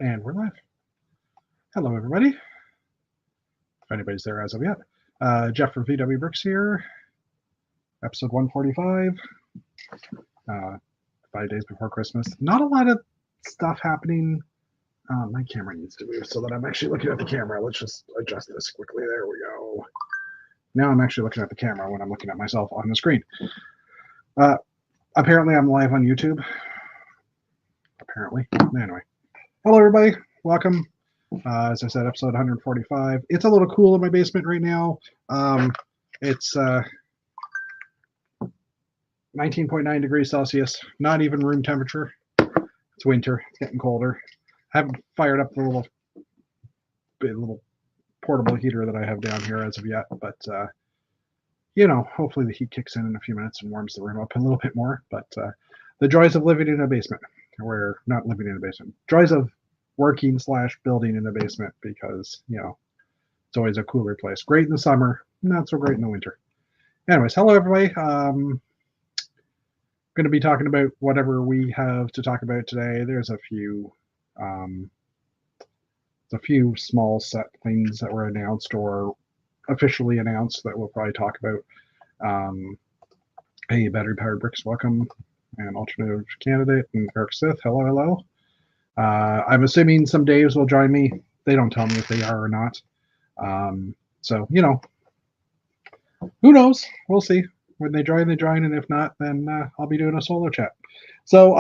And we're live. Hello, everybody. If anybody's there as of yet. Jeff from VW Bricks here. Episode 145. 5 days before Christmas. Not a lot of stuff happening. My camera needs to move so that I'm actually looking at the camera. Let's just adjust this quickly. There we go. Now I'm actually looking at the camera when I'm looking at myself on the screen. Apparently I'm live on YouTube. Apparently. Anyway. Hello, everybody. Welcome. As I said, episode 145. It's a little cool in my basement right now. It's 19.9 degrees Celsius, not even room temperature. It's winter. It's getting colder. I haven't fired up the little portable heater that I have down here as of yet, but hopefully the heat kicks in a few minutes and warms the room up a little bit more. But the joys of living in a basement, or not living in a basement, joys of working / building in a basement, because it's always a cooler place. Great in the summer, not so great in the winter. Anyways, hello everybody. Going to be talking about whatever we have to talk about today. There's a few small set things that were announced or officially announced that we'll probably talk about. Hey, Battery Powered Bricks, welcome. And alternative candidate and Eric Sith, hello. I'm assuming some Daves will join me. They don't tell me if they are or not. So, who knows? We'll see. When they join, they join. And if not, then I'll be doing a solo chat. So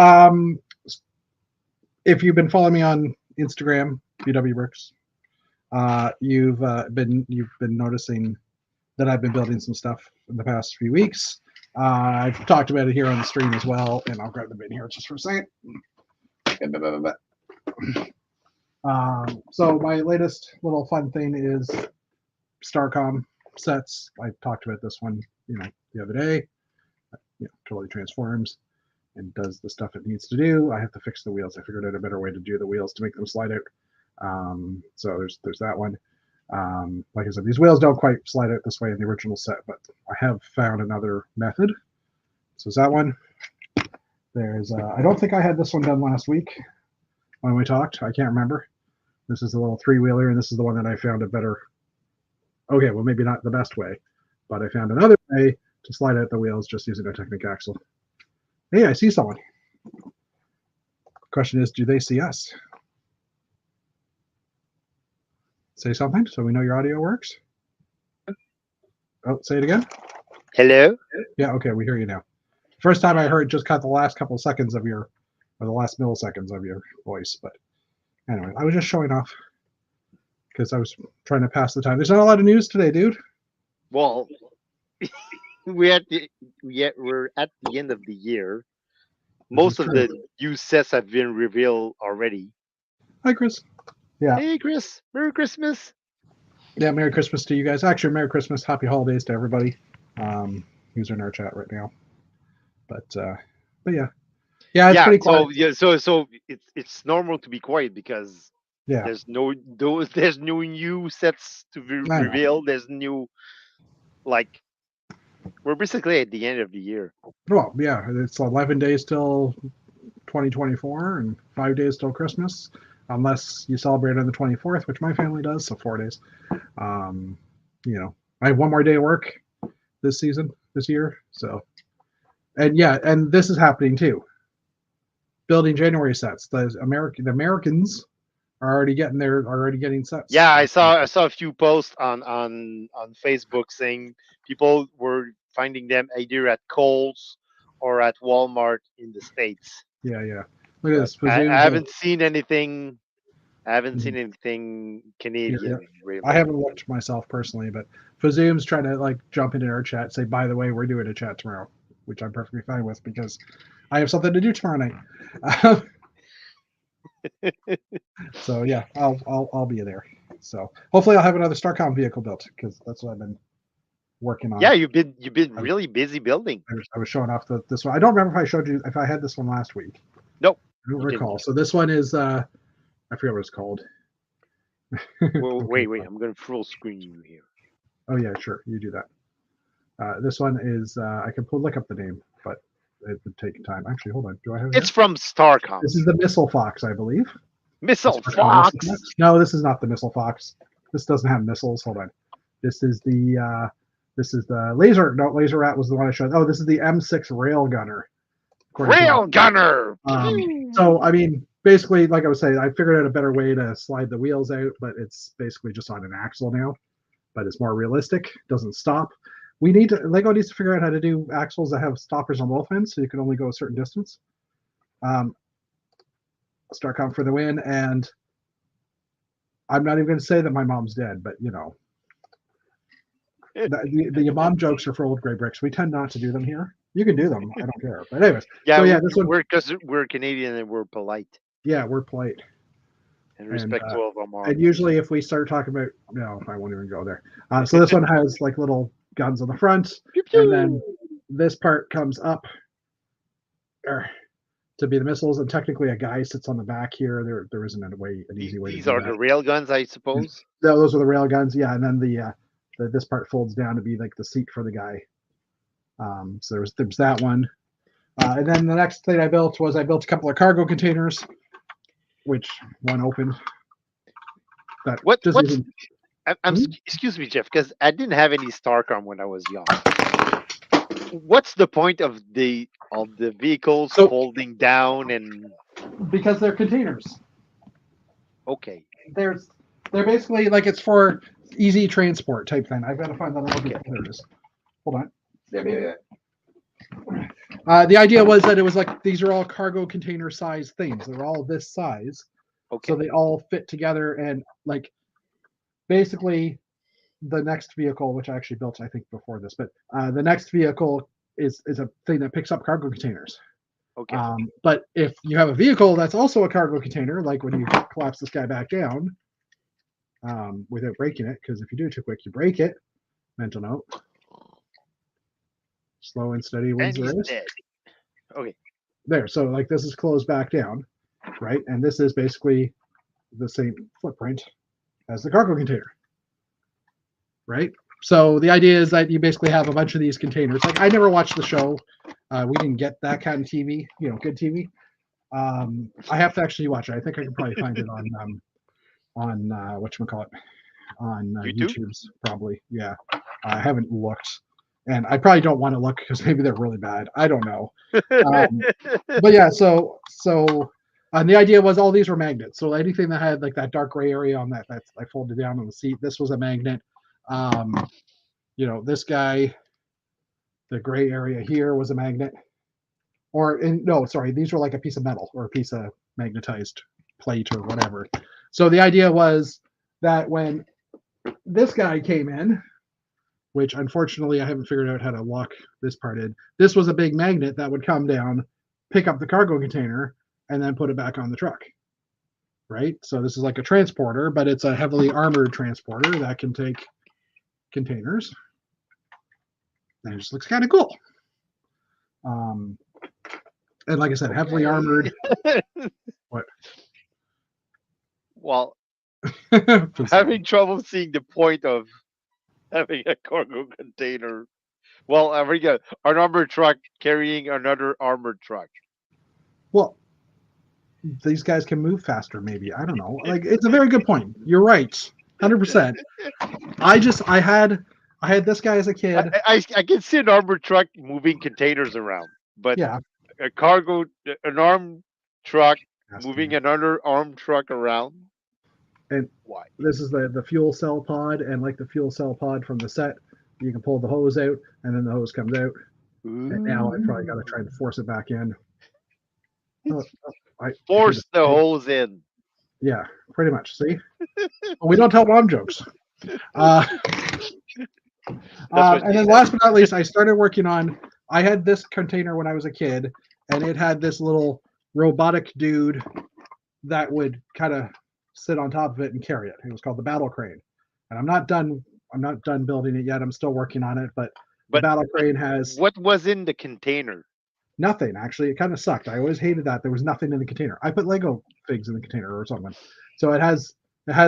if you've been following me on Instagram, VW Bricks, you've been noticing that I've been building some stuff in the past few weeks. I've talked about it here on the stream as well. And I'll grab the bin here just for a second. So my latest little fun thing is Starcom sets. I talked about this one, the other day. Totally transforms and does the stuff it needs to do. I have to fix the wheels. I figured out a better way to do the wheels to make them slide out. So there's that one. Like I said, these wheels don't quite slide out this way in the original set, but I have found another method. So is that one. There's I don't think I had this one done last week when we talked. I can't remember. This is a little 3-wheeler, and this is the one that I found a better. Okay, well, maybe not the best way, but I found another way to slide out the wheels just using a Technic axle. Hey, I see someone. Question is, do they see us? Say something so we know your audio works. Oh, say it again. Hello? Yeah, okay, we hear you now. First time I heard just cut the last couple seconds of the last milliseconds of your voice, but anyway, I was just showing off because I was trying to pass the time. There's not a lot of news today, dude. Well, we're at the end of the year. Most of the new sets have been revealed already. Hi, Chris. Yeah. Hey, Chris. Merry Christmas. Yeah, Merry Christmas to you guys. Actually, Merry Christmas, Happy Holidays to everybody who's in our chat right now. But yeah, it's pretty quiet. So it's normal to be quiet because yeah, there's no new sets to be revealed. There's new, like, we're basically at the end of the year. Well, yeah, it's 11 days till 2024 and 5 days till Christmas, unless you celebrate on the 24th, which my family does, so 4 days. I have one more day of work this year, so. And this is happening too. Building January sets. The Americans are already getting sets. Yeah, I saw a few posts on Facebook saying people were finding them either at Kohl's or at Walmart in the States. Yeah. Look at this. I haven't seen anything. Canadian. Yeah. Really. I haven't looked myself personally, but Fazoom's trying to jump into our chat, say, by the way, we're doing a chat tomorrow, which I'm perfectly fine with because I have something to do tomorrow night. So yeah, I'll be there. So hopefully I'll have another Starcom vehicle built because that's what I've been working on. Yeah, you've been really busy building. I was showing off this one. I don't remember if I had this one last week. Nope. I don't recall. So this one is I forget what it's called. Well, wait. I'm going to full screen you here. Oh yeah, sure. You do that. This one is I can look up the name, but it would take time. Actually, hold on. Do I have? It's from Starcom. This is the Missile Fox, I believe. Missile Star Com Missile Fox. No, this is not the Missile Fox. This doesn't have missiles. Hold on. This is the laser. No, Laser Rat was the one I showed. Oh, this is the M6 Railgunner. Rail gunner. So I mean, basically, like I was saying, I figured out a better way to slide the wheels out, but it's basically just on an axle now. But it's more realistic. Doesn't stop. Lego needs to figure out how to do axles that have stoppers on both ends, so you can only go a certain distance. Starcom for the win, and I'm not even going to say that my mom's dead, but you know, the mom jokes are for old gray bricks. We tend not to do them here. You can do them, I don't care. But anyways, Yeah, so yeah, this one, because we're Canadian and we're polite yeah, we're polite and respectful of our mom. and usually if we start talking about, no, I won't even go there. So this one has like little guns on the front, and then this part comes up to be the missiles, and technically a guy sits on the back here. There isn't an easy way. These to do are that. the rail guns, I suppose. Those are the rail guns, yeah. And then this part folds down to be like the seat for the guy. So there's that one, and then the next thing I built a couple of cargo containers, which one opened. That excuse me, Jeff, because I didn't have any Starcom when I was young. What's the point of the vehicles folding down and? Because they're containers. Okay. They're basically like it's for easy transport type thing. I've got to find that little bit. There it is. Hold on. The idea was that it was like these are all cargo container size things. They're all this size. Okay. So they all fit together, and like basically the next vehicle, which I actually built I think before this, but the next vehicle is a thing that picks up cargo containers. Okay. But if you have a vehicle that's also a cargo container, like when you collapse this guy back down without breaking it, because if you do it too quick, you break it. Mental note. Slow and steady wins the race. Dead. Okay. There. So like this is closed back down, right? And this is basically the same footprint as the cargo container, right? So the idea is that you basically have a bunch of these containers. Like I never watched the show. We didn't get that kind of TV, good TV. I have to actually watch it. I think I can probably find it on whatchamacallit, on YouTube's probably. Yeah. I haven't looked. And I probably don't want to look because maybe they're really bad. I don't know. But yeah, so and the idea was all these were magnets. So anything that had like that dark gray area on that I folded down on the seat, this was a magnet. This guy, the gray area here was a magnet. These were like a piece of metal or a piece of magnetized plate or whatever. So the idea was that when this guy came in, which unfortunately I haven't figured out how to lock this part in. This was a big magnet that would come down, pick up the cargo container, and then put it back on the truck. Right? So this is like a transporter, but it's a heavily armored transporter that can take containers. And it just looks kind of cool. And like I said, heavily armored. What? Well, having trouble seeing the point of having a cargo container. Well, having an armored truck carrying another armored truck. Well, these guys can move faster, maybe. I don't know. Like, it's a very good point. You're right. 100%. I had this guy as a kid. I can see an armored truck moving containers around, but yeah, an armed truck moving another armed truck around. And why? This is the fuel cell pod, and like the fuel cell pod from the set, you can pull the hose out, and then the hose comes out. Ooh. And now I probably got to try and force it back in. Force the hose in. Yeah, pretty much. See, we don't tell mom jokes. And then last but not least, I started working on. I had this container when I was a kid, and it had this little robotic dude that would kind of sit on top of it and carry it. It was called the battle crane, and I'm not done building it yet. I'm still working on it, but the battle crane has. What was in the container? Nothing, actually. It kind of sucked. I always hated that there was nothing in the container. I put Lego figs in the container or something. So it has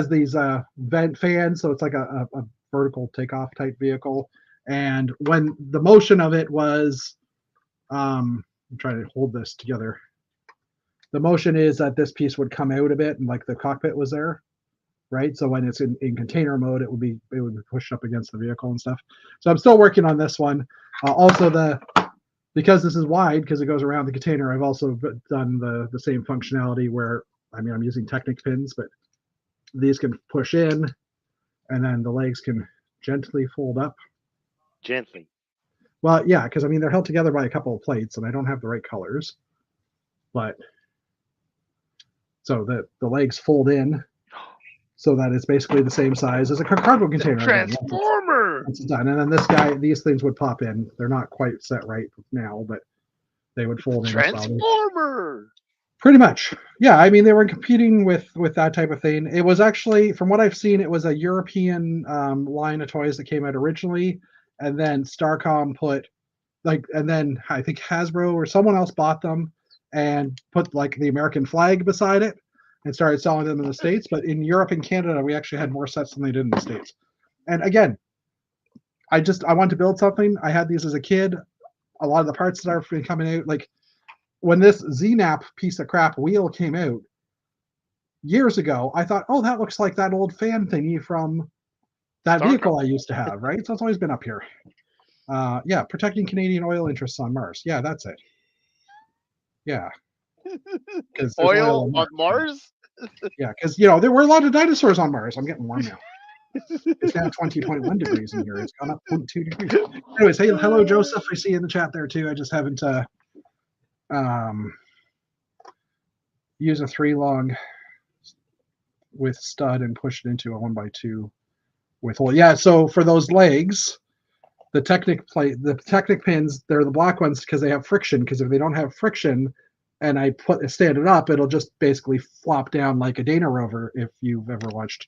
these vent fans, so it's like a vertical takeoff type vehicle. And when the motion of it was, I'm trying to hold this together. The motion is that this piece would come out a bit, and like the cockpit was there, right? So when it's in container mode, it would be pushed up against the vehicle and stuff. So I'm still working on this one. Also, because this is wide, because it goes around the container, I've also done the same functionality where, I mean, I'm using Technic pins, but these can push in, and then the legs can gently fold up. Gently. Well, yeah, because I mean they're held together by a couple of plates, and I don't have the right colors, but so the legs fold in, so that it's basically the same size as a cargo container. Transformer. Once it's done, and then these things would pop in. They're not quite set right now, but they would fold in. Transformer. Pretty much, yeah. I mean, they were competing with that type of thing. It was actually, from what I've seen, it was a European line of toys that came out originally, and then Starcom put and then I think Hasbro or someone else bought them and put like the American flag beside it and started selling them in the States. But in Europe and Canada, we actually had more sets than they did in the States. And again, I wanted to build something. I had these as a kid. A lot of the parts that are coming out, like when this ZNAP piece of crap wheel came out years ago, I thought, oh, that looks like that old fan thingy from that vehicle I used to have, right? So it's always been up here. Yeah, protecting Canadian oil interests on Mars. Yeah, that's it. Yeah. Oil on Mars? Yeah, because there were a lot of dinosaurs on Mars. I'm getting warm now. It's now 20.1 degrees in here. It's gone up 0.2 degrees. Anyways, hey, hello, Joseph. I see you in the chat there too. I just haven't use a 3-long with stud and push it into a 1x2 with hole. Yeah, so for those legs, the Technic pins, they're the black ones because they have friction. Because if they don't have friction, and I stand it up, it'll just basically flop down like a Dana Rover. If you've ever watched,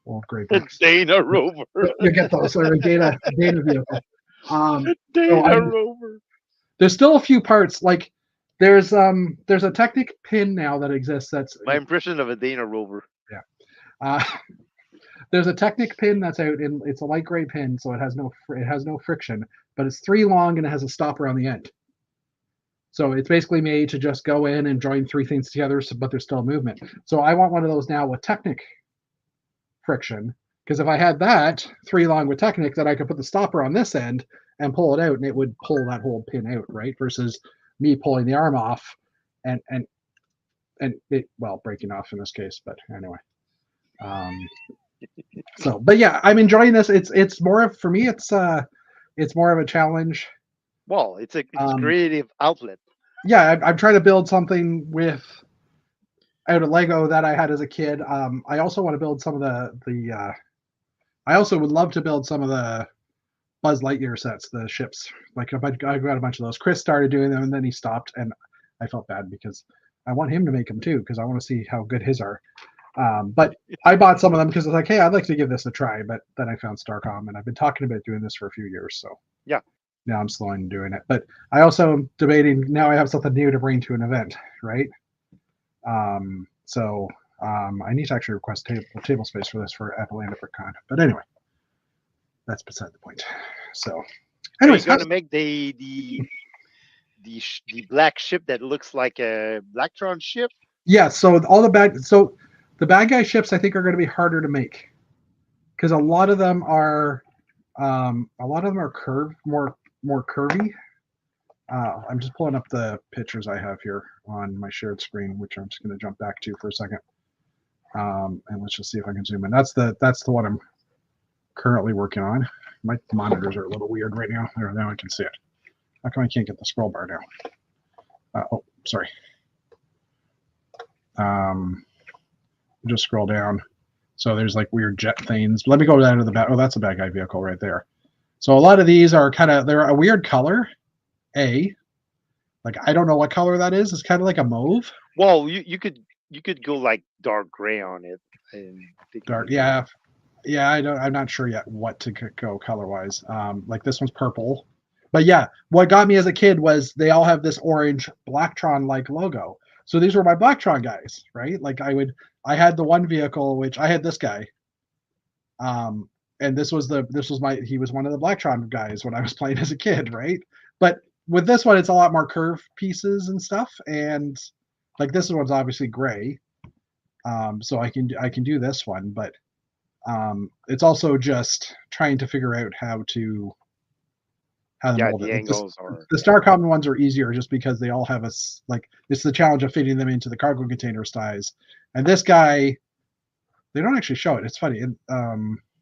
old gray books. Dana Rover. You get those, or a Dana vehicle. Dana Rover. There's still a few parts like. There's a Technic pin now that exists. That's my impression of a Dana Rover. Yeah. There's a Technic pin that's out, and it's a light gray pin, so it has no friction, but it's 3 long and it has a stopper on the end. So it's basically made to just go in and join 3 things together, but there's still movement. So I want one of those now with Technic friction, because if I had that 3 long with Technic, then I could put the stopper on this end and pull it out, and it would pull that whole pin out, right? Versus me pulling the arm off and it, well, breaking off in this case, but anyway. So, but yeah, I'm enjoying this. It's more of, for me, it's more of a challenge. Well, it's a creative outlet. Yeah, I'm trying to build something out of Lego that I had as a kid. I also want to build some of the I also would love to build some of the Buzz Lightyear sets, the ships. Like I got a bunch of those. Chris started doing them, and then he stopped, and I felt bad because I want him to make them too, because I want to see how good his are. But I bought some of them because I was like, hey, I'd like to give this a try. But then I found Starcom, and I've been talking about doing this for a few years. So yeah, now I'm slowing doing it. But I also am debating, now I have something new to bring to an event, right? So I need to actually request table space for this for Atlanta for Con. But anyway, that's beside the point. So anyways, you're gonna make the black ship that looks like a Blacktron ship? Yeah, so the bad guy ships I think are going to be harder to make, because a lot of them are curved, more curvy. I'm just pulling up the pictures I have here on my shared screen, which I'm just going to jump back to for a second. And let's just see if I can zoom in. That's the one I'm currently working on. My monitors are a little weird right now. There, now I can see it. How come I can't get the scroll bar now? Oh, sorry. Just scroll down. So there's like weird jet things. Let me go down to the back. Oh, that's a bad guy vehicle right there. So a lot of these are they're a weird color. Like I don't know what color that is. It's kind of like a mauve. Well, you could go like dark gray on it. Dark, yeah. I'm not sure yet what to go color wise. Like this one's purple. But yeah, what got me as a kid was they all have this orange Blacktron like logo. So these were my Blacktron guys, right? Like I had the one vehicle, which I had this guy. And he was one of the Blacktron guys when I was playing as a kid, right? But with this one, it's a lot more curved pieces and stuff. And like this one's obviously gray, so I can do this one, but it's also just trying to figure out how to mold the it. Like angles are the Starcom ones are easier just because they all have like it's the challenge of fitting them into the cargo container size. And this guy, they don't actually show it. It's funny. And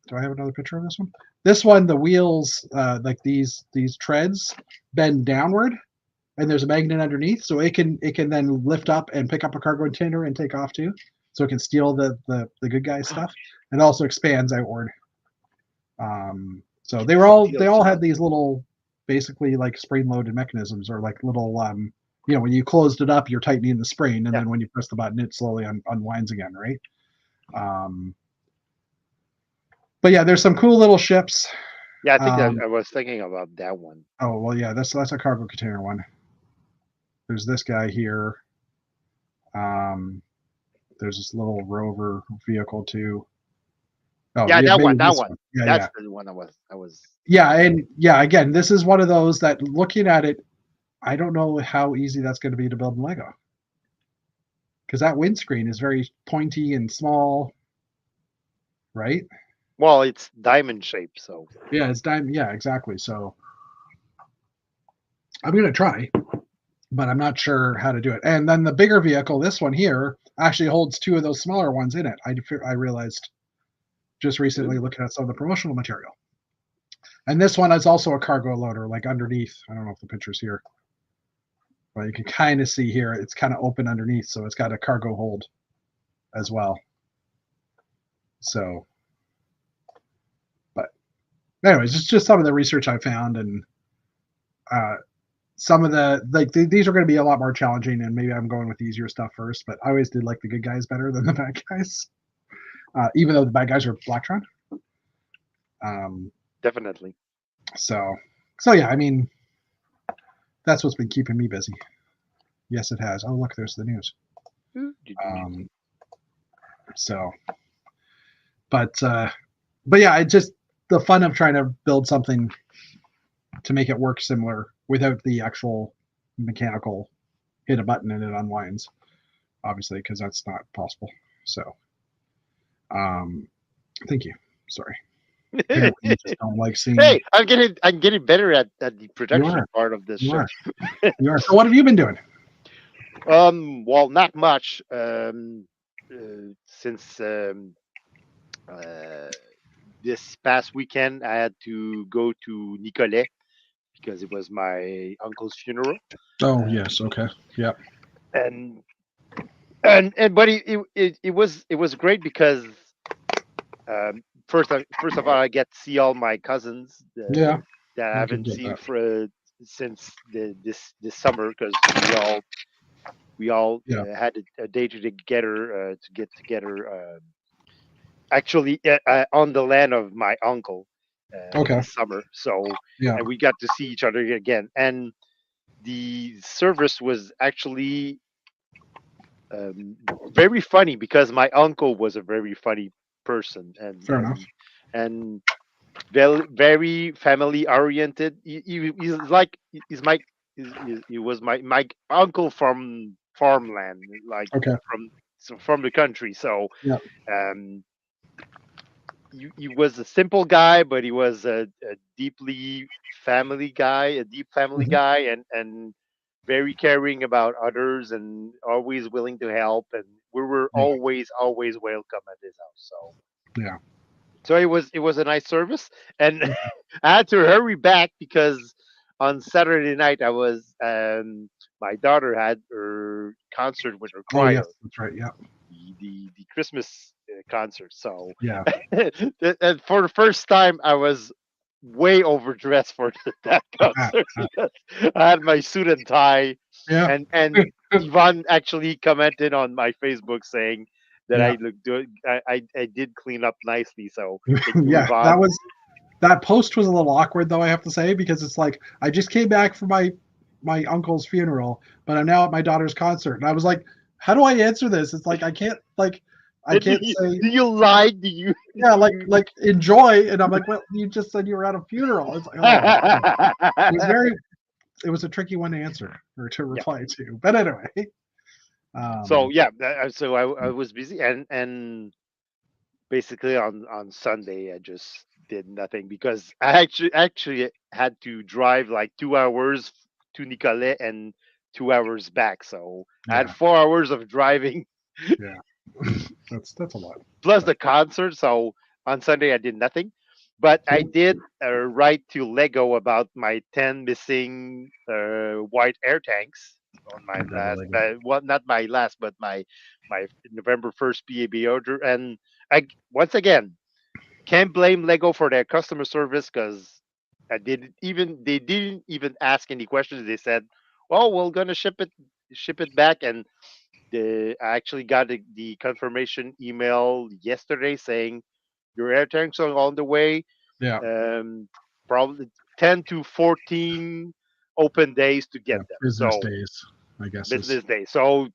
do I have another picture of this one? This one, the wheels, like these treads, bend downward, and there's a magnet underneath, so it can then lift up and pick up a cargo container and take off too. So it can steal the good guy stuff, and also expands outward. So they all had these little, basically like spring-loaded mechanisms, or like little, when you closed it up, you're tightening the spring, and then when you press the button, it slowly unwinds again, right? But yeah, there's some cool little ships. Yeah, I think I was thinking about that one. Oh well, yeah, that's a cargo container one. There's this guy here. There's this little rover vehicle too. Oh, yeah, that one. Yeah, that's the one I was. Yeah, and yeah, again, this is one of those that, looking at it, I don't know how easy that's going to be to build in Lego, because that windscreen is very pointy and small, right? Well, it's diamond shaped, so. Yeah, it's diamond. Yeah, exactly. So I'm going to try, but I'm not sure how to do it. And then the bigger vehicle, this one here, actually holds two of those smaller ones in it. I realized just recently looking at some of the promotional material. And this one is also a cargo loader, like underneath. I don't know if the picture's here, but you can kind of see here, it's kind of open underneath, so it's got a cargo hold as well. So, but anyways, it's just some of the research I found, and some of the, like, these are going to be a lot more challenging, and maybe I'm going with the easier stuff first, but I always did like the good guys better than the bad guys, even though the bad guys are Blacktron. Definitely. So yeah, I mean, that's what's been keeping me busy. Yes, it has. Oh, look, there's the news. So, but yeah, it's just the fun of trying to build something to make it work similar without the actual mechanical hit a button and it unwinds, obviously, because that's not possible. So, thank you. Sorry. You just don't like seeing. Hey, I'm getting better at the production part of this show. You are. So what have you been doing? Well, not much. Since this past weekend, I had to go to Nicolet because it was my uncle's funeral. Oh yes, okay, yeah. And but it was great because first of all, I get to see all my cousins that I haven't seen since this summer, because we all had a day to get together. Actually, on the land of my uncle this summer. So and we got to see each other again, and the service was actually very funny because my uncle was a very funny person, and very, very family oriented. He was my uncle from farmland, like from the country. So he was a simple guy, but he was a deep family guy, and very caring about others, and always willing to help. And we were always welcome at his house. So so it was a nice service, and I had to hurry back because on Saturday night I was my daughter had her concert with her choir. Oh yes, that's right. Yeah. The Christmas concert. So yeah, and for the first time I was way overdressed for that concert because I had my suit and tie. Yeah. And Yvonne actually commented on my Facebook saying that I looked good. I did clean up nicely. So yeah, that post was a little awkward, though, I have to say, because it's like, I just came back from my uncle's funeral, but I'm now at my daughter's concert, and I was like, how do I answer this? It's like I can't say. Do you lie? Do you? Yeah, like enjoy, and I'm like, well, you just said you were at a funeral. It's like, oh, it was a tricky one to answer or to reply to, but anyway. So yeah, so I was busy, and basically on Sunday I just did nothing because I actually had to drive like 2 hours to Nicolet and 2 hours back. So I had yeah, 4 hours of driving yeah. That's a lot. plus But the concert. So on Sunday I did nothing, but I cool. did write to Lego about my 10 missing white air tanks on my Very last, legal. well, not my last, but my November 1st PAB order. And once again, can't blame Lego for their customer service because they didn't even ask any questions. They said, "Well, we're gonna ship it back," and I actually got the confirmation email yesterday saying your air tanks are on the way. Yeah, Um, probably 10 to 14 open days to yeah. get them. Business So days, I guess is. business day. So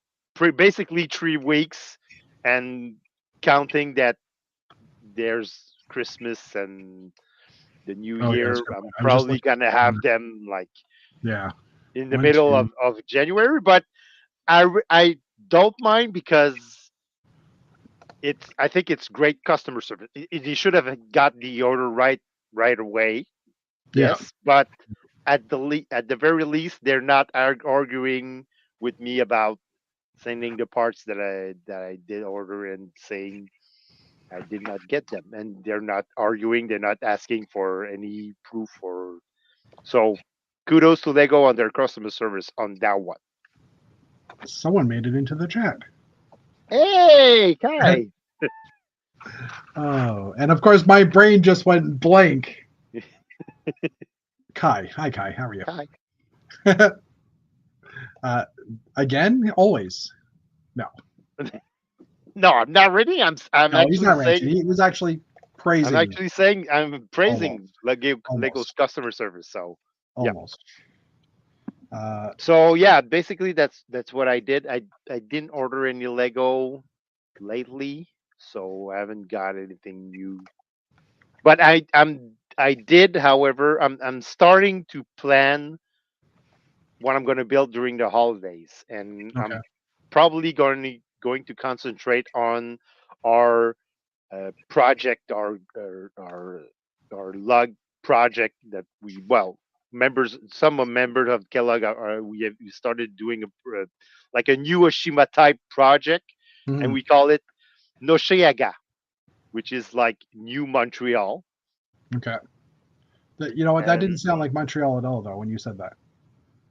basically 3 weeks, and counting that there's Christmas and the New Oh yeah, that's Year. a good I'm point. I was just probably looking. gonna have them like Yeah, in the one, middle two. of January, but I don't mind because I think it's great customer service. You should have got the order right away. Yeah. Yes, but at the very least, they're not arguing with me about sending the parts that I did order and saying I did not get them, and they're not arguing. They're not asking for any proof or so. Kudos to Lego on their customer service on that one. Someone made it into the chat. Hey, Kai. Oh, and of course my brain just went blank. Kai, hi Kai, how are you? Kai. Again, always. No, No, I'm not reading. no, he's not ranting. He was actually praising. I'm actually saying I'm praising Lego's Almost. customer service. So yeah. Almost. So yeah, basically that's what I did. I didn't order any Lego lately, so I haven't got anything new. But I did, however, I'm starting to plan what I'm going to build during the holidays, and Okay. I'm probably going to concentrate on our project, our lug project that some are members of Kellogg we started doing like a new Oshima type project, and Mhm. we call it Noshiaga, which is like New Montreal. Okay. You know what? That didn't And sound like Montreal at all, though, when you said that.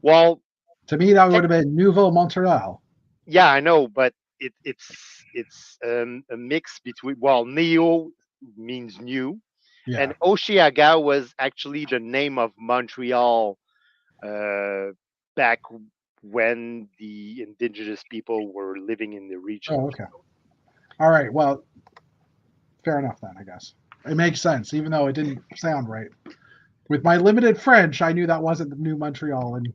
well, To me, that would tech, have been Nouveau Montreal. yeah, I know, but it's a mix between, well, Neo means new, Yeah. and Oshiaga was actually the name of Montreal uh, back when the indigenous people were living in the region. Oh, okay. All right. Well, fair enough then, I guess. It makes sense, even though it didn't sound right. With my limited French, I knew that wasn't the New Montreal in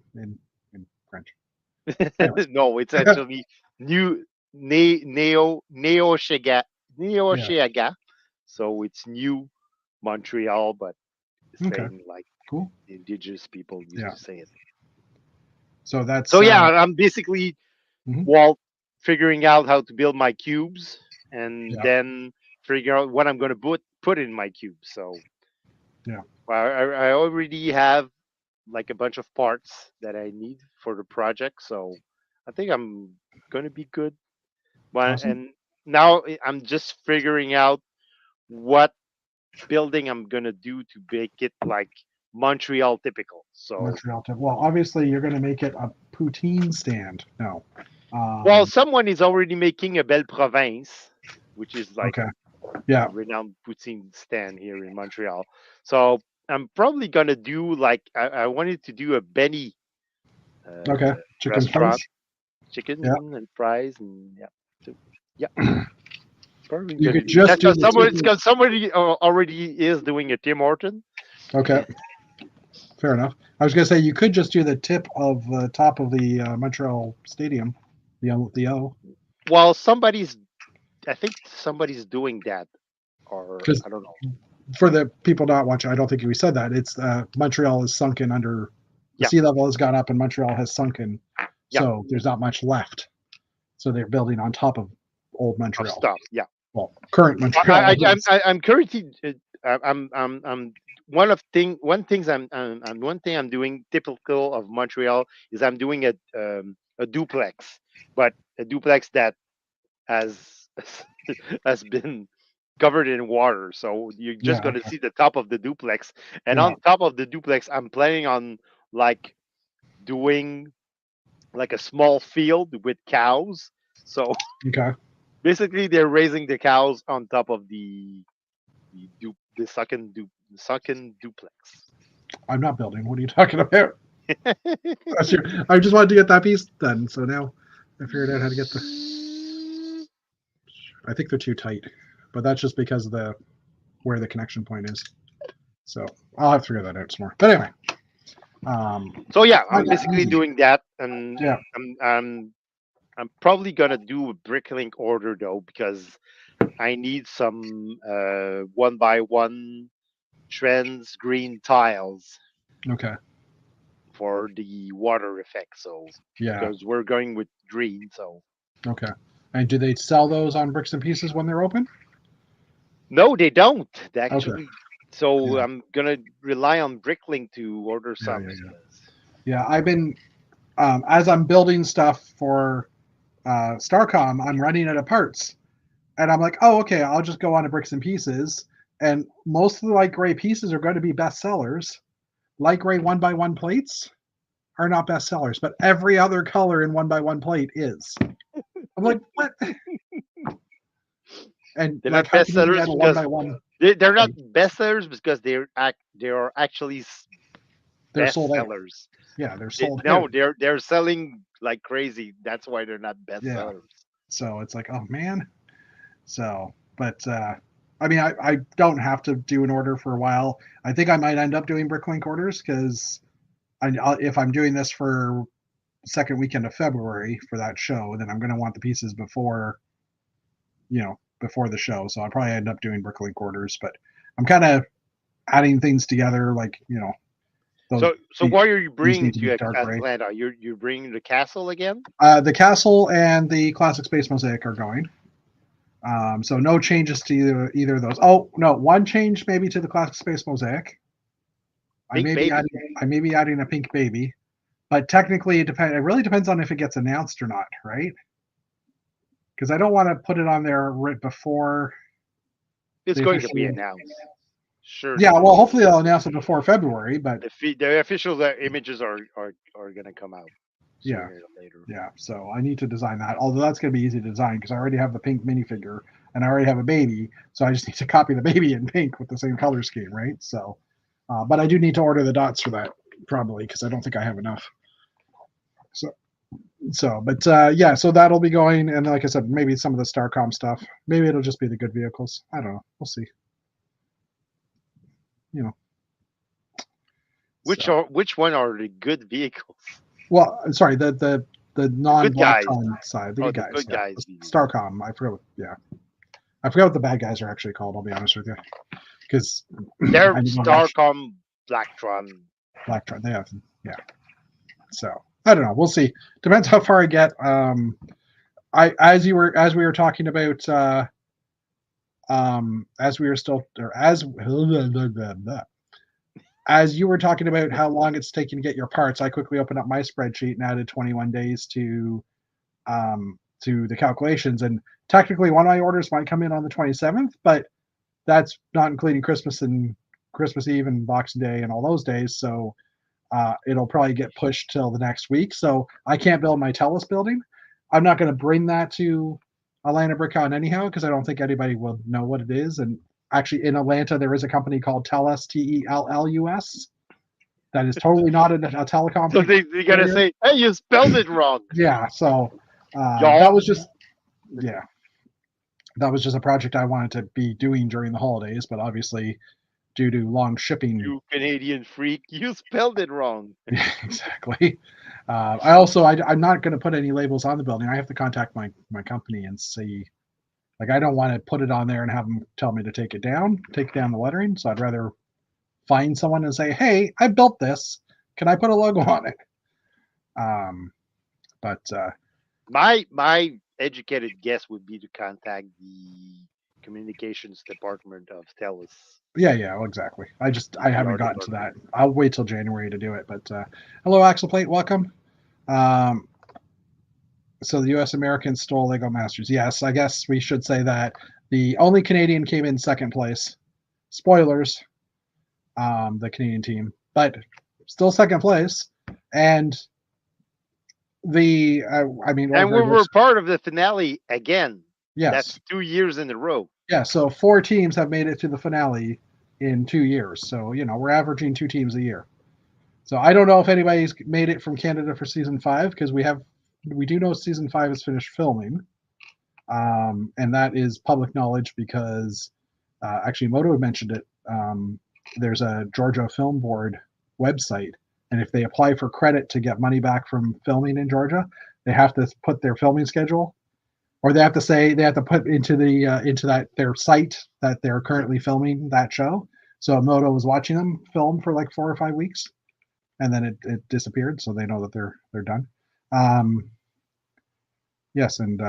French. Anyways. No, it's actually new Neoshiaga. Yeah. Neoshiaga. So it's new Montreal, but Okay. saying like Cool. the indigenous people used Yeah. to say it. So that's So yeah, I'm basically mhm. well figuring out how to build my cubes and Yeah. then figure out what I'm going to put in my cube. So Yeah. I already have like a bunch of parts that I need for the project. So I think I'm going to be good. But Awesome. and now I'm just figuring out what building I'm going to do to make it like Montreal typical. So Montreal. Well, obviously, you're going to make it a poutine stand. No. well, Um, someone is already making a Belle Province, which is like okay. a Yeah. renowned poutine stand here in Montreal. So I'm probably gonna do like I wanted to do a Benny Okay. uh, Chicken restaurant, fries. Yeah. chicken and fries, and yeah, so yeah, probably You gonna could do that. just do the Someone, tip. it's because somebody already is doing a Tim Horton. Okay. Fair enough. I was going to say you could just do the tip of the top of the Montreal Stadium, the O, Well, I think somebody's doing that, or because I don't know. for the people not watching, I don't think we said that. It's Montreal is sunken under the Yeah, sea level has gone up and Montreal has sunken, yeah. so there's not much left. So they're building on top of old of Montreal. stuff. Yeah. Well, current Montreal. I'm currently I'm one thing I'm doing typical of Montreal is I'm doing a duplex, but a duplex that has has been covered in water, so you're just Yeah. going to see the top of the duplex, and Yeah. on top of the duplex I'm planning on like doing like a small field with cows. So Okay. basically they're raising the cows on top of the sunken duplex. I'm not building. What are you talking about? That's your, I just wanted to get that piece done. So now I figured out how to get the. I think they're too tight, but that's just because of the where the connection point is. So I'll have to figure that out some more. But anyway, So yeah, I I'm got basically easy. doing that, and Yeah. I'm probably gonna do a bricklink order though, because I need some 1x1 trends green tiles Okay. for the water effect. So Yeah. because we're going with green, so Okay. And do they sell those on Bricks and Pieces when they're open? no, they don't Okay. actually. So Yeah. I'm gonna rely on Bricklink to order Yeah. some. Yeah. Yeah. Yeah. I've been as I'm building stuff for Starcom, I'm running out of parts, and I'm like, oh, okay, I'll just go on to Bricks and Pieces, and most of the light gray pieces are going to be bestsellers. Light gray 1x1 plates are not bestsellers, but every other color in 1x1 plate is. I'm like, what? And They're like, not how can you be bestsellers at a because 1x1 they're not plate? bestsellers because they are actually They're sold out. bestsellers. Yeah, they're sold out. No, they're selling like crazy. That's why they're not Yeah. bestsellers. So it's like, oh man. So, but I mean, I don't have to do an order for a while. I think I might end up doing Bricklink orders because if I'm doing this for second weekend of February for that show, then I'm going to want the pieces before the show. So I'll probably end up doing Bricklink orders, but I'm kind of adding things together, like those. So what are you These need bringing to be to dark gray. Atlanta? You're bringing the castle again? The castle and the classic space mosaic are going. So no changes to either of those. Oh no, one change maybe to the classic space mosaic. Pink baby. I may be adding a pink baby, but technically it really depends on if it gets announced or not, right? Because I don't want to put it on there right before It's the going to official. be announced. Sure. Yeah, well, hopefully they'll announce it before February, but The official images are gonna come out yeah, sooner or later. yeah. So I need to design that. Although that's going to be easy to design because I already have the pink minifigure and I already have a baby, so I just need to copy the baby in pink with the same color scheme, right? So, but I do need to order the dots for that probably because I don't think I have enough. But yeah, so that'll be going, and like I said, maybe some of the Starcom stuff. Maybe it'll just be the good vehicles. I don't know. We'll see. Which one are the good vehicles? Well, sorry, the non guys. Blacktron side, the Oh, good the guys. good Yeah. guys. Starcom. I forgot. I forgot what the bad guys are actually called. I'll be honest with you, because they're Starcom Blacktron. Blacktron. They have, yeah. So I don't know. We'll see. Depends how far I get. As we were talking about, as we were still, or as you were talking about how long it's taking to get your parts, I quickly opened up my spreadsheet and added 21 days to the calculations. And technically, one of my orders might come in on the 27th, but that's not including Christmas Eve and Boxing Day and all those days. So it'll probably get pushed till the next week. So I can't build my Telus building. I'm not going to bring that to Atlanta BrickCon anyhow because I don't think anybody will know what it is. And actually, in Atlanta, there is a company called Telus, TELLUS, that is totally not a telecom. So they gotta say, "Hey, you spelled it wrong." Yeah. So that was just a project I wanted to be doing during the holidays, but obviously, due to long shipping. You Canadian freak, you spelled it wrong. Yeah, exactly. I'm not going to put any labels on the building. I have to contact my company and see. Like, I don't want to put it on there and have them tell me to take down the lettering. So I'd rather find someone and say, "Hey, I built this. Can I put a logo on it?" But my educated guess would be to contact the communications department of TELUS. Yeah, well, exactly. I haven't PR gotten to that. department. I'll wait till January to do it. But hello, Axel Plate, welcome. So the U.S. Americans stole Lego Masters. Yes, I guess we should say that the only Canadian came in second place. Spoilers, the Canadian team, but still second place. And I mean, And we over were this, part of the finale again. yes, That's 2 years in a row. yeah. So 4 teams have made it to the finale in 2 years. So we're averaging 2 teams a year. So I don't know if anybody's made it from Canada for season 5 because we do know season 5 is finished filming, and that is public knowledge because actually Moto mentioned it. There's a Georgia Film Board website, and if they apply for credit to get money back from filming in Georgia, they have to put their filming schedule, or they have to put into their site that they're currently filming that show. So Moto was watching them film for like 4 or 5 weeks, and then it disappeared, so they know that they're done. Yes, and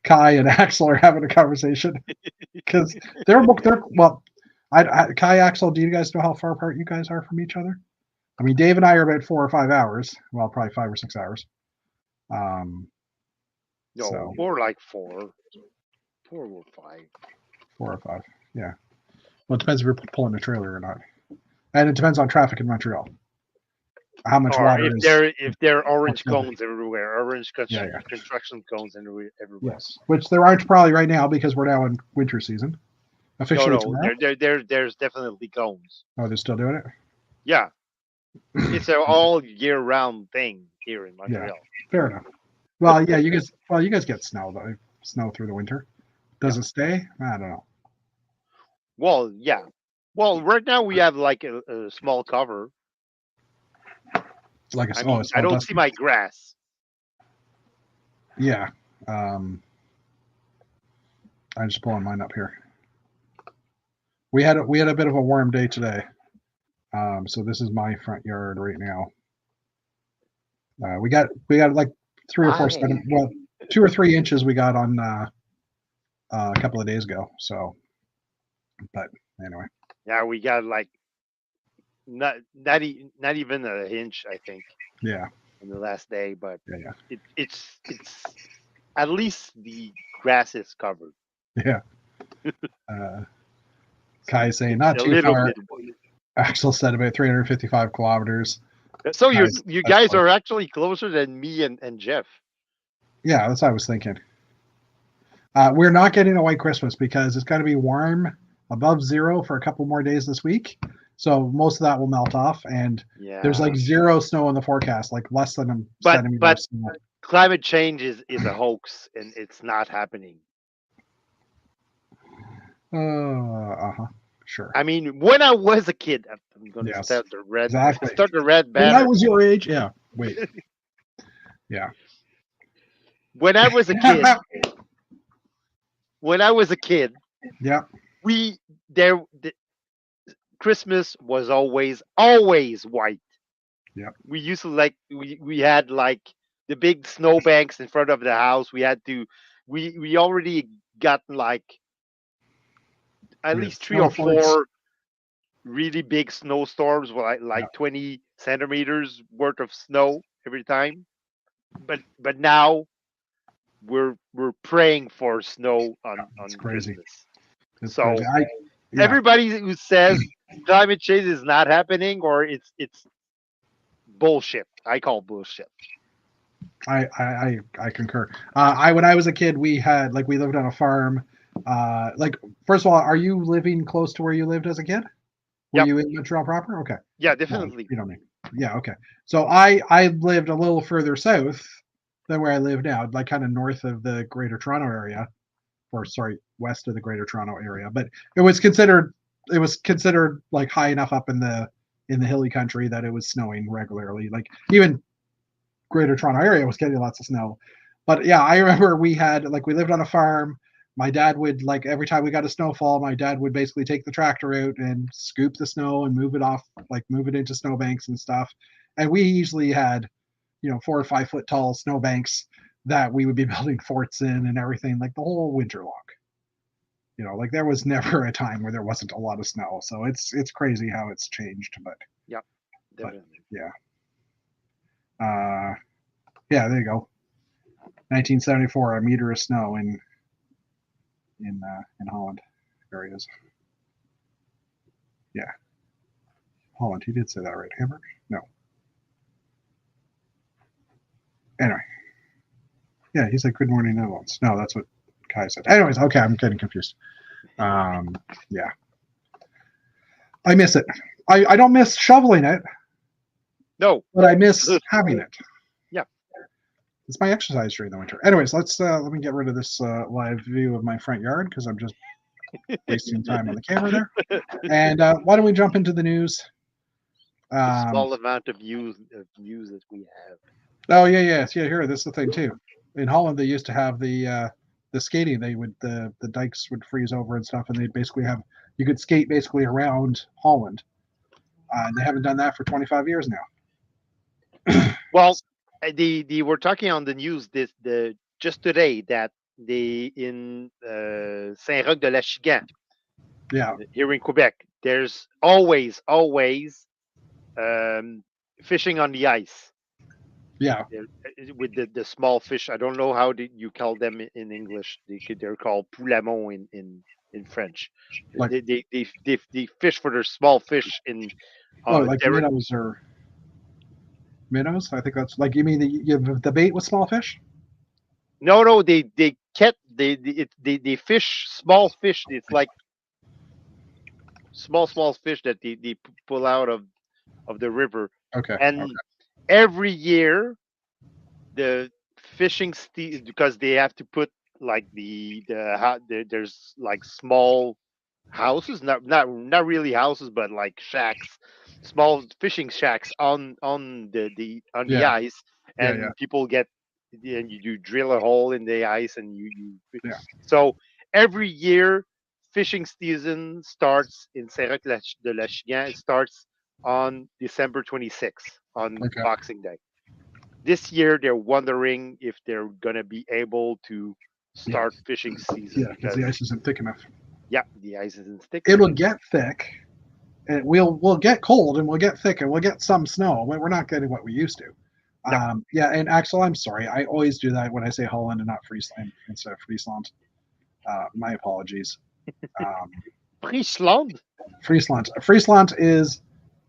Kai and Axel are having a conversation because they're well. Kai, Axel, do you guys know how far apart you guys are from each other? I mean, Dave and I are about 4 or 5 hours. Well, probably 5 or 6 hours. No, So more like 4. 4 or 5. 4 or 5. Yeah. Well, it depends if you're pulling a trailer or not, and it depends on traffic in Montreal. How much Or water is? if there are orange What's cones everywhere, orange Yeah. construction cones everywhere. Yes, which there aren't probably right now because we're now in winter season. Officially No, tomorrow. there's definitely cones. Oh, they're still doing it. Yeah, it's an all year round thing here in Montreal. Fair enough. Well, yeah, you guys get snow though. Snow through the winter. Does it stay? I don't know. Well, yeah. Well, right now we have like a small cover. Like I mean, I don't see my grass. Yeah. I'm just pulling mine up here. We had a bit of a warm day today. So this is my front yard right now. We got like 3 or 4 well, 2 or 3 inches we got on a couple of days ago. So, but anyway. Yeah, we got like not even a inch, I think. Yeah. In the last day, but yeah. It's at least the grass is covered. Yeah. Kai saying not too far. Axel said about 355 kilometers. So you guys are actually closer than me and Jeff. Yeah, that's what I was thinking. We're not getting a white Christmas because it's going to be warm above 0 for a couple more days this week. So most of that will melt off, and there's like 0 snow in the forecast, like less than a centimeter. But climate change is a hoax, and it's not happening. Sure. I mean, when I was a kid, I'm going to start the red. Exactly. Start the red banner. When I was your age, yeah. Wait. Yeah. When I was a kid. When I was a kid. Yeah. Christmas was always white. Yeah. We used to we had like the big snowbanks in front of the house. We already got like at least 3 or 4 really big snowstorms with like 20 centimeters worth of snow every time. But now we're praying for snow on crazy. Christmas. So crazy. Everybody who says climate change is not happening or it's bullshit. I call bullshit. I concur. When I was a kid, we lived on a farm. First of all, are you living close to where you lived as a kid? Were you in Montreal proper? Okay. Yeah, definitely. No, you don't mean. Yeah, okay. So I lived a little further south than where I live now, like kind of north of the Greater Toronto area, or sorry, west of the Greater Toronto area. But it was considered like high enough up in the hilly country that it was snowing regularly. Like even Greater Toronto area was getting lots of snow. But yeah, I remember we lived on a farm. My dad would every time we got a snowfall, my dad would basically take the tractor out and scoop the snow and move it off, move it into snowbanks and stuff. And we easily had 4 or 5 foot tall snowbanks that we would be building forts in and everything, like the whole winter long. Like there was never a time where there wasn't a lot of snow. So it's crazy how it's changed, but Definitely. yeah. Yeah, there you go. 1974, a meter of snow in Holland areas. Yeah, Holland. He did say that right. Hamburg? No. Anyway, yeah, he said good morning, Netherlands. No, that's what Kai said. Anyways, okay, I'm getting confused. Yeah, I miss it. I don't miss shoveling it. No, but I miss having it. Yeah. It's my exercise during the winter. Anyways, let me get rid of this live view of my front yard because I'm just wasting time on the camera there. And why don't we jump into the news? The small amount of news that we have. Oh yeah. Here, this is the thing too. In Holland, they used to have the skating. They would the dikes would freeze over and stuff, and they basically you could skate basically around Holland. And they haven't done that for 25 years now. Well, we're talking on the news just today that in Saint-Roch-de-L'Achigan, here in Quebec, there's always fishing on the ice. Yeah, with the small fish. I don't know how you call them in English. They're called poulamon in French. Like, they fish for their small fish in. Like minnows or minnows. I think that's like you mean you have the bait with small fish. No, they fish small fish. It's like small fish that they pull out of the river. Okay. And every year, the fishing because they have to put like there's like small houses, not really houses, but like shacks, small fishing shacks on the ice, and people and you drill a hole in the ice and you so every year fishing season starts in Saint-Roch-de-L'Achigan. It starts on December 26th on Boxing Day. This year they're wondering if they're gonna be able to start fishing season. Yeah, because the ice isn't thick enough. Yeah, the ice isn't thick. It'll get thick, and we'll get cold, and we'll get thick, and we'll get some snow. But we're not getting what we used to. No. Yeah, and Axel, I'm sorry. I always do that when I say Holland and not Friesland instead of Friesland. My apologies. Friesland? Friesland is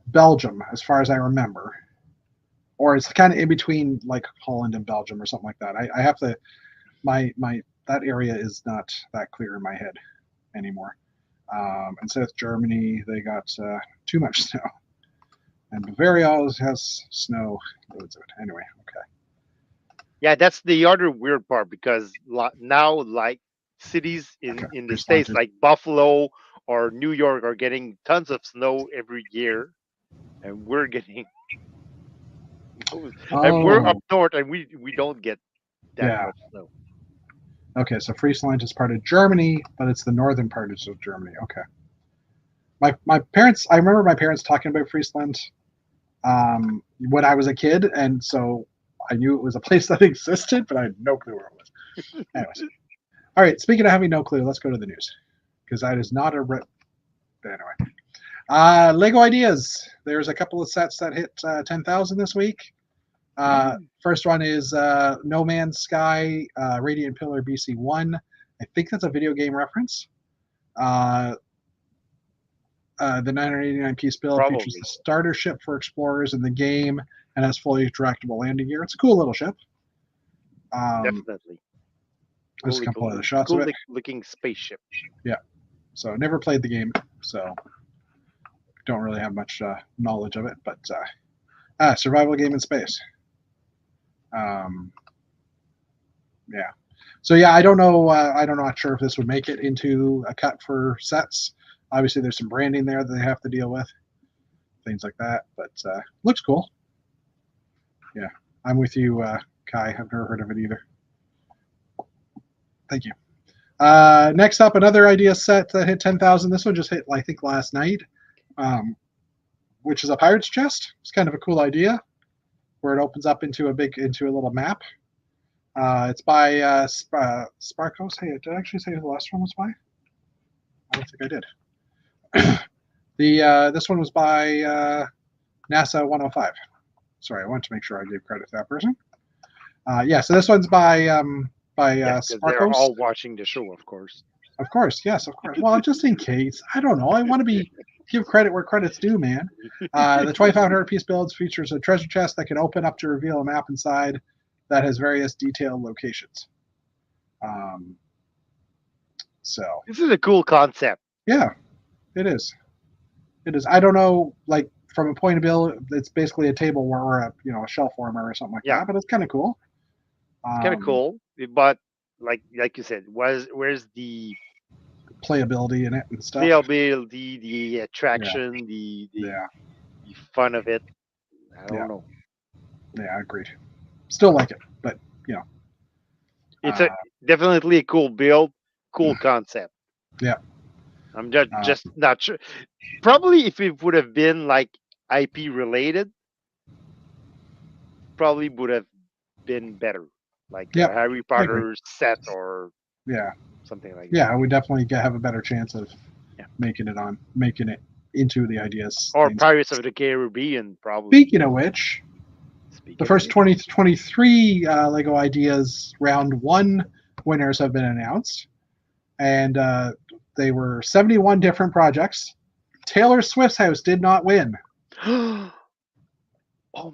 Belgium, as far as I remember. Or it's kind of in between like Holland and Belgium or something like that. I have to, that area is not that clear in my head anymore. And so it's Germany, they got too much snow. And Bavaria always has snow. Anyway, okay. Yeah, that's the other weird part because now like cities in the States like Buffalo or New York are getting tons of snow every year. And we're getting... And we're up north, and we don't get that much snow. Okay, so Friesland is part of Germany, but it's the northern part of Germany. Okay. My parents, I remember my parents talking about Friesland when I was a kid, and so I knew it was a place that existed, but I had no clue where it was. Anyways, all right. Speaking of having no clue, let's go to the news because that is not a anyway. Lego ideas. There's a couple of sets that hit 10,000 this week. First one is No Man's Sky Radiant Pillar BC1. I think that's a video game reference. The 989 piece build features the starter ship for explorers in the game and has fully retractable landing gear. It's a cool little ship. Definitely. There's a couple of the shots of it. Looking spaceship. Yeah. So never played the game, so don't really have much knowledge of it, but survival game in space. Yeah. So yeah, I don't know. I'm not sure if this would make it into a cut for sets. Obviously, there's some branding there that they have to deal with, things like that. But looks cool. Yeah, I'm with you, Kai. I've never heard of it either. Thank you. Next up, another idea set that hit 10,000. This one just hit, I think, last night, which is a pirate's chest. It's kind of a cool idea. where it opens up into a little map. It's by Sparkos. Hey, did I actually say who the last one was by? I don't think I did. This one was by NASA 105. Sorry, I wanted to make sure I gave credit to that person. So this one's by Yeah, 'cause they're Sparkos. all watching the show, of course. Of course, yes, of course. Well, just in case, I don't know. I want to give credit where credit's due, man. The 2,500 piece builds features a treasure chest that can open up to reveal a map inside that has various detailed locations. So This is a cool concept. yeah, it is. It is. I don't know, like from a point of view, it's basically a table or a shelf warmer or something like Yeah. that. But it's kind of cool. Kind of cool, but like you said, where's the Playability in it and stuff. playability, the attraction, the fun of it? I don't know. Yeah, I agreed. Still like it, but It's definitely a cool build, cool concept. Yeah. I'm just not sure. Probably if it would have been like IP related, probably would have been better. Like a Harry Potter set or something like that. Yeah, we definitely have a better chance of making it into the ideas. Or Pirates of the Caribbean, probably. Speaking of which, the first 2023 Lego Ideas Round 1 winners have been announced. And they were 71 different projects. Taylor Swift's house did not win. Oh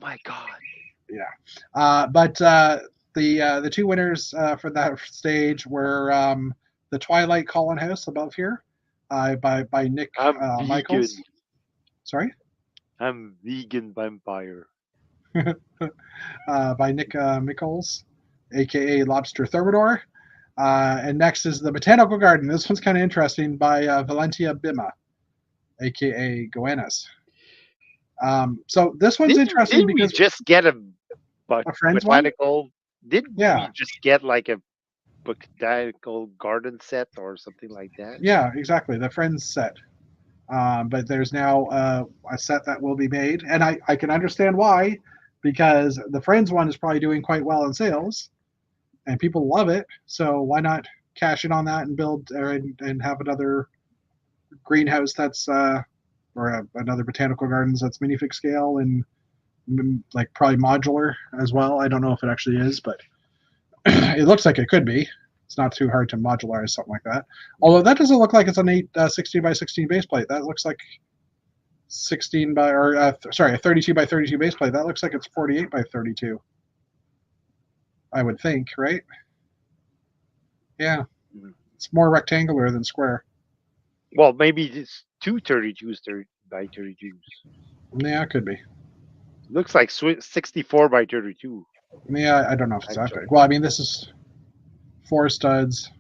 my God. Yeah. But the two winners for that stage were the Twilight Colin House above here by Nick Michaels. Sorry? I'm Vegan Vampire. By Nick Michaels, a.k.a. Lobster Thermidor. And next is the Botanical Garden. This one's kind of interesting by Valentia Bima, a.k.a. Goannas. So this one's interesting because we just get a friend's botanical one? Did we just get like a botanical garden set or something like that? Yeah, exactly. The Friends set. But there's now a set that will be made. And I can understand why, because the Friends one is probably doing quite well in sales. And people love it, so why not cash in on that and build and have another greenhouse that's another botanical gardens that's minifig scale and like probably modular as well. I don't know if it actually is, but it looks like it could be. It's not too hard to modularize something like that. Although that doesn't look like it's an 16 by 16 base plate. That looks like a 32 by 32 base plate. That looks like it's 48 by 32. I would think, right? Yeah. It's more rectangular than square. Well, maybe it's two 32s by 32s. Yeah, it could be. Looks like 64 by 32. Yeah, I don't know if it's that big. Well, I mean, this is 4 studs.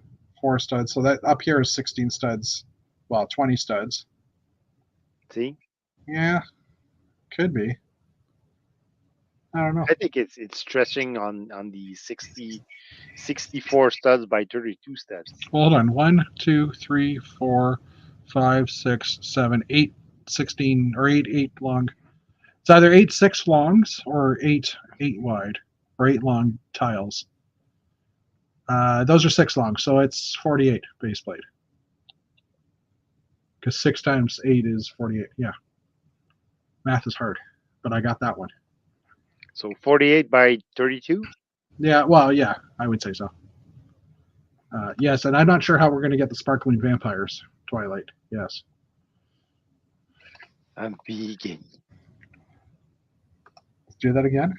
So that up here is 16 studs. Well, 20 studs. See? Yeah, could be. I don't know. I think it's stretching on the 64 studs by 32 studs. Well, hold on. 1, 2, 3, 4, 5, 6, 7, 8, 16 or 8 long. It's either 8 6 longs or 8 wide or 8 long tiles. Those are 6 long, so it's 48 base plate. Because 6 times 8 is 48. Yeah. Math is hard, but I got that one. So 48 by 32? Yeah, well, yeah, I would say so. Yes, and I'm not sure how we're going to get the sparkling vampires, Twilight. Yes. I'm vegan. Let's do that again.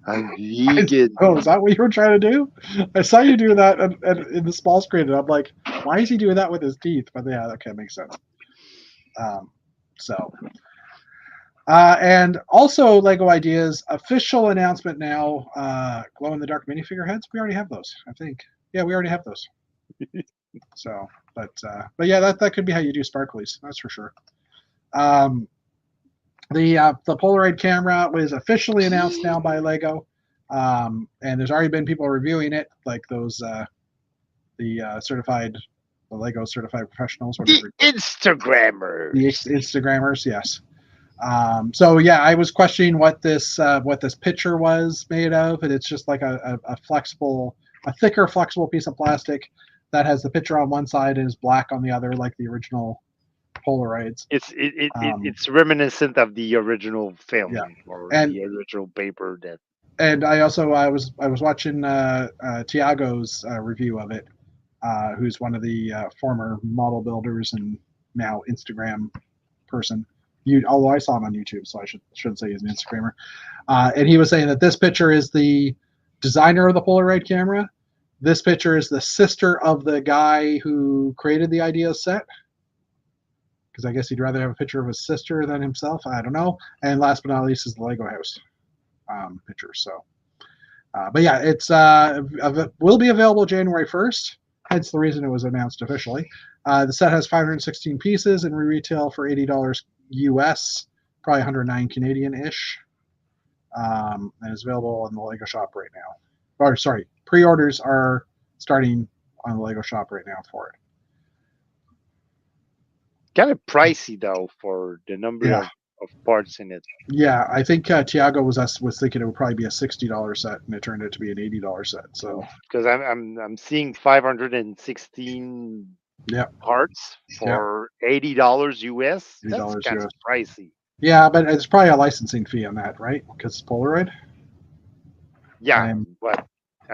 I'm vegan. Oh, is that what you were trying to do? I saw you do that in the small screen, and I'm like, why is he doing that with his teeth? But yeah, okay, makes sense. And also Lego Ideas official announcement now. Glow in the dark minifigure heads. We already have those, I think. Yeah, we already have those. So, but yeah, that could be how you do sparklies. That's for sure. The Polaroid camera was officially announced now by Lego, and there's already been people reviewing it, like those the Lego certified professionals, whatever. The Instagrammers. The Instagrammers, yes. So yeah, I was questioning what this picture was made of, and it's just like a flexible, a thicker flexible piece of plastic that has the picture on one side and is black on the other, like the original Polaroids. It's reminiscent of the original Yeah, film or and the original paper that. I was watching Tiago's review of it, who's one of the former model builders and now Instagram person. Although I saw him on YouTube, so I shouldn't say he's an Instagrammer. And he was saying that this picture is the designer of the Polaroid camera. This picture is the sister of the guy who created the Idea set. Because I guess he'd rather have a picture of his sister than himself. I don't know. And last but not least is the Lego house picture. So, but yeah, it's will be available January 1st. Hence the reason it was announced officially. The set has 516 pieces and retail for $80 US, probably 109 Canadian ish. And is available in the Lego shop right now. Or sorry, pre-orders are starting on the Lego shop right now for it. Kind of pricey though for the number of parts in it. Yeah, I think Tiago was thinking it would probably be a $60 set, and it turned out to be an $80 set. So because I'm seeing 516 parts for $80 US. That's kind of pricey. Yeah, but it's probably a licensing fee on that, right? Because it's Polaroid. Yeah, but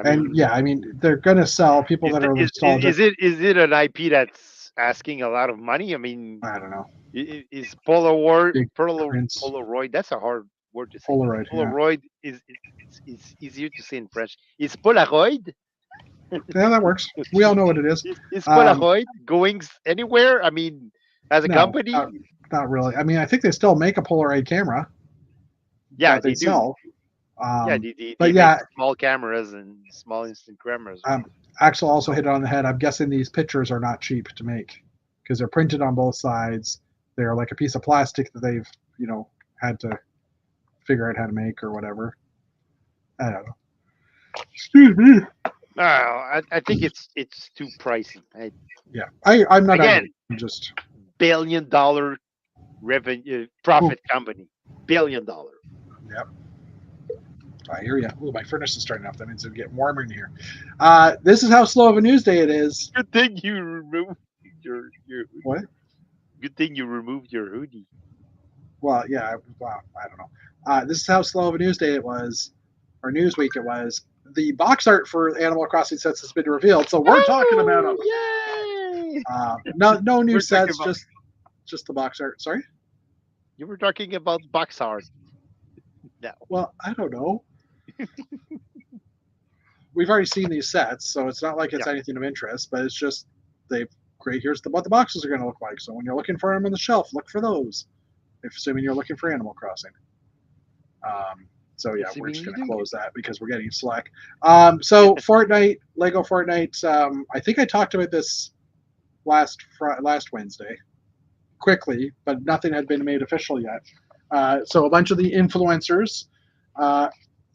I mean, they're gonna sell people that are nostalgic. Is it an IP that's asking a lot of money? I mean, I don't know. Is Polaroid? That's a hard word to say. Polaroid is easier to say in French. Is Polaroid? Yeah, that works. We all know what it is. Is Polaroid going anywhere? I mean, as a company? Not really. I mean, I think they still make a Polaroid camera. Yeah, they do. Sell. They make small cameras and small instant cameras. Axel also hit it on the head. I'm guessing these pictures are not cheap to make because they're printed on both sides. They're like a piece of plastic that they've, had to figure out how to make or whatever. I don't know. Excuse me. No, I think it's too pricey. I'm not again. I'm just $1 billion revenue profit company. $1 billion. Yep. I hear you. Oh, my furnace is starting up. That means it'll get warmer in here. This is how slow of a news day it is. Good thing you removed your what? Good thing you removed your hoodie. Well, yeah. Well, I don't know. This is how slow of a news day it was, or news week it was. The box art for Animal Crossing sets has been revealed, so we're talking about them. Yay! No new sets, just the box art. Sorry. You were talking about box art. No. Well, I don't know. We've already seen these sets, so it's not like it's anything of interest, but it's just here's what the boxes are going to look like. So when you're looking for them on the shelf, look for those. Assuming you're looking for Animal Crossing. So yeah, we're just going to close that because we're getting slack. So Fortnite, Lego Fortnite. I think I talked about this last Wednesday, quickly, but nothing had been made official yet. So a bunch of the influencers.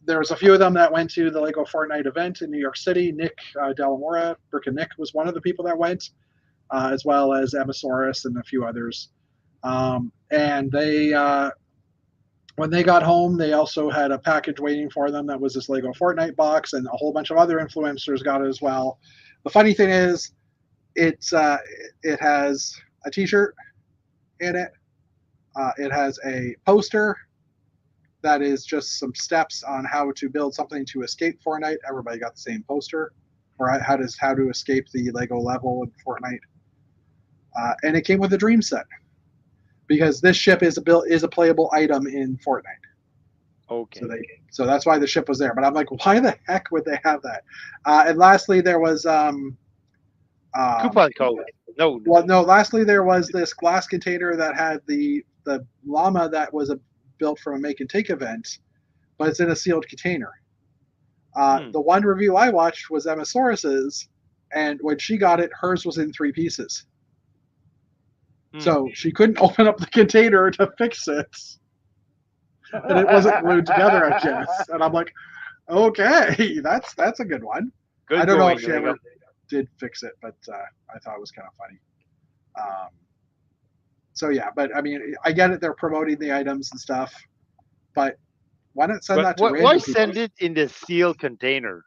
There was a few of them that went to the Lego Fortnite event in New York City. Nick Delamora, Brick and Nick was one of the people that went, as well as Emmasaurus and a few others. And they, when they got home, they also had a package waiting for them that was this Lego Fortnite box, and a whole bunch of other influencers got it as well. The funny thing is, it has a T-shirt in it. It has a poster that is just some steps on how to build something to escape Fortnite. Everybody got the same poster, or how to escape the Lego level in Fortnite. And it came with a dream set because this ship is a playable item in Fortnite. Okay. So that's why the ship was there. But I'm like, why the heck would they have that? And lastly, there was coupon code. No. Well, no. Lastly, there was this glass container that had the llama that was built from a make and take event, but it's in a sealed container. The one review I watched was Emmasaurus's, and when she got it, hers was in 3 pieces. So she couldn't open up the container to fix it, and it wasn't glued together, I guess. And I'm like, okay, that's a good one. I don't know if she ever did fix it, but I thought it was kind of funny. So yeah, but I mean, I get it. They're promoting the items and stuff, but why not send But that to why random people? send it in the sealed container?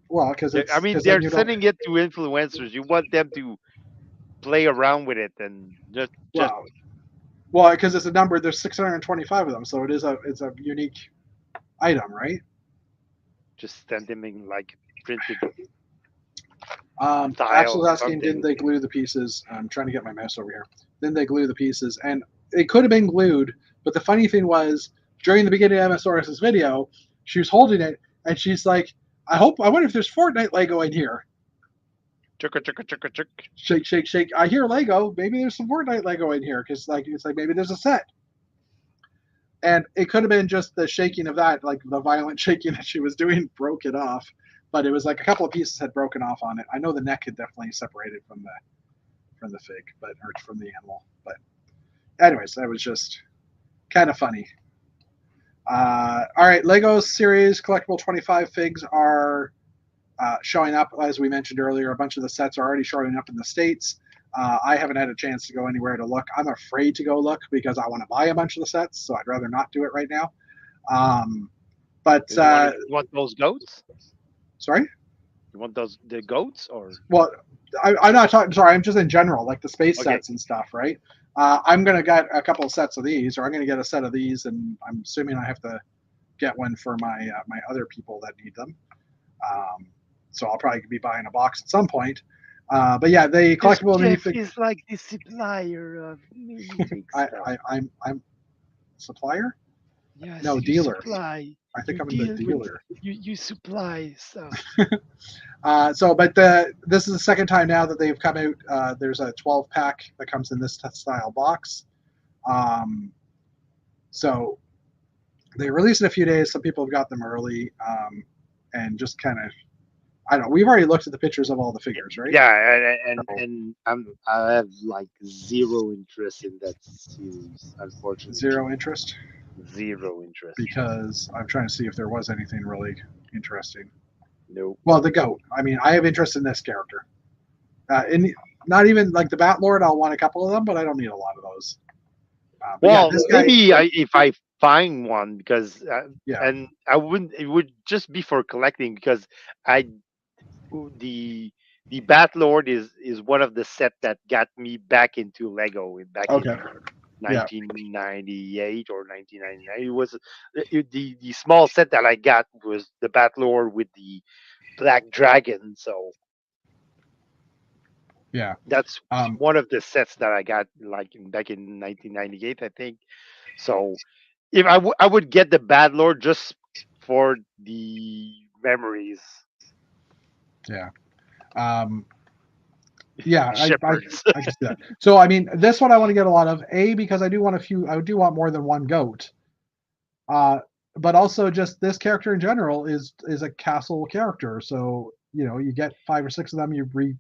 Well, because I it's mean, because then they're you don't. sending it to influencers. You want them to play around with it and just Well, well, because it's a number. There's 625 of them, so it's a unique item, right? just send them in like printed Axel's tile asking, didn't something. they glue the pieces? I'm trying to get my mouse over here. Then they glue the pieces, and it could have been glued. But the funny thing was, during the beginning of MSRS's video, she was holding it, and she's like, I wonder if there's Fortnite Lego in here." Chugga, chugga, chugga, chugga. Shake, shake, shake. I hear Lego. Maybe there's some Fortnite Lego in here because it's like maybe there's a set. And it could have been just the shaking of that, like the violent shaking that she was doing, broke it off. But it was like a couple of pieces had broken off on it. I know the neck had definitely separated from the fig, but or from the animal. But anyways, that was just kind of funny. All right, Lego series collectible 25 figs are showing up, as we mentioned earlier. A bunch of the sets are already showing up in the States. I haven't had a chance to go anywhere to look. I'm afraid to go look because I want to buy a bunch of the sets, so I'd rather not do it right now. But You want those goats? sorry. You want the goats or Well, I'm not talking. Sorry, I'm just in general, like the space okay? sets and stuff, right? I'm gonna get a couple of sets of these, or I'm gonna get a set of these, and I'm assuming I have to get one for my other people that need them. Um, so I'll probably be buying a box at some point. But yeah, the This collectible Jeff minifig. is like the supplier of minifig stuff. I'm supplier. Yes, No, you dealer. supply. I think You I'm in the deal with dealer. you supply stuff. But this is the second time now that they've come out. There's a 12 pack that comes in this style box. Um, so they released in a few days. Some people have got them early, and just kind of, I don't know. We've already looked at the pictures of all the figures, right? Yeah, So, and I have like zero interest in that series, unfortunately. zero interest Zero interest. because I'm trying to see if there was anything really interesting. No. Well, the goat. I mean, I have interest in this character. In not even like the Bat Lord. I'll want a couple of them, but I don't need a lot of those. But yeah, Well, this guy. maybe if I find one because Yeah. and I wouldn't. It would just be for collecting because I the the Bat Lord is one of the set that got me back into Lego back Okay. in Yeah. 1998 or 1999. It was the small set that I got was the Bat Lord with the Black Dragon. So Yeah. that's Um, one of the sets that I got like back in 1998, I think. So if I would get the Bad Lord just for the memories. yeah. Um, yeah. Shepherds. I can see that. So I mean, this one I want to get a lot of. A, because I do want a few. I do want more than one goat. Uh, but also just this character in general is a castle character. So you get 5 or 6 of them. You re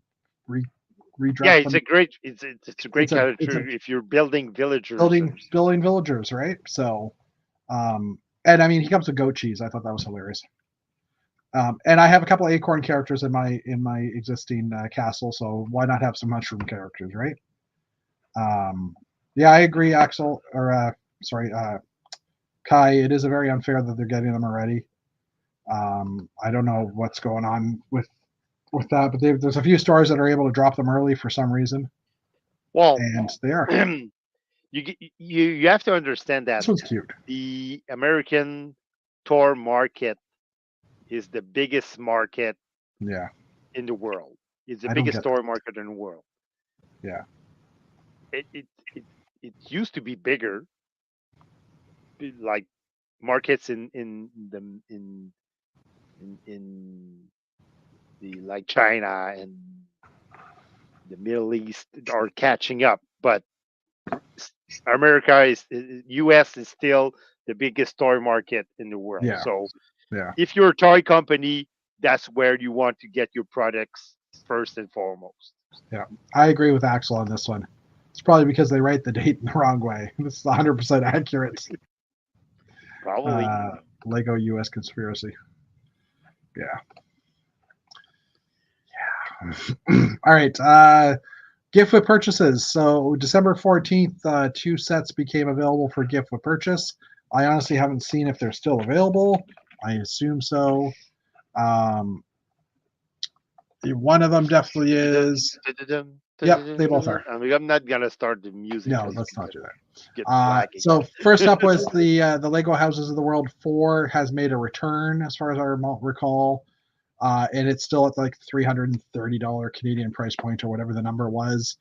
Yeah, redress it's them. a great it's a great It's a character if you're building villagers or building villagers, right? So, and I mean, he comes with goat cheese. I thought that was hilarious. And I have a couple of acorn characters in my existing castle, so why not have some mushroom characters, right? Yeah, I agree, Axel. Or sorry, Kai. It is a very unfair that they're getting them already. I don't know what's going on with that, but there's a few stores that are able to drop them early for some reason, well and they are. you have to understand that This one's cute. the American tour market is the biggest market Yeah, in the world. It's the I don't biggest get that. toy market in the world. Yeah, It it it, it used to be bigger, like markets in the like China and the Middle East are catching up, but America U.S. is still the biggest toy market in the world. yeah, So yeah, if you're a toy company, that's where you want to get your products first and foremost. yeah. I agree with Axel on this one. It's probably because they write the date in the wrong way. This is 100% accurate. Probably. Lego U.S. conspiracy. Yeah. All right. Gift with purchases. So December 14th, 2 sets became available for gift with purchase. I honestly haven't seen if they're still available. I assume so. Um, one of them definitely is. Yep, they both are. I mean, I'm not gonna start the music No, because let's not do that. get flagged So again. first up was the Lego Houses of the World 4 has made a return, as far as I recall, and it's still at like $330 Canadian price point or whatever the number was.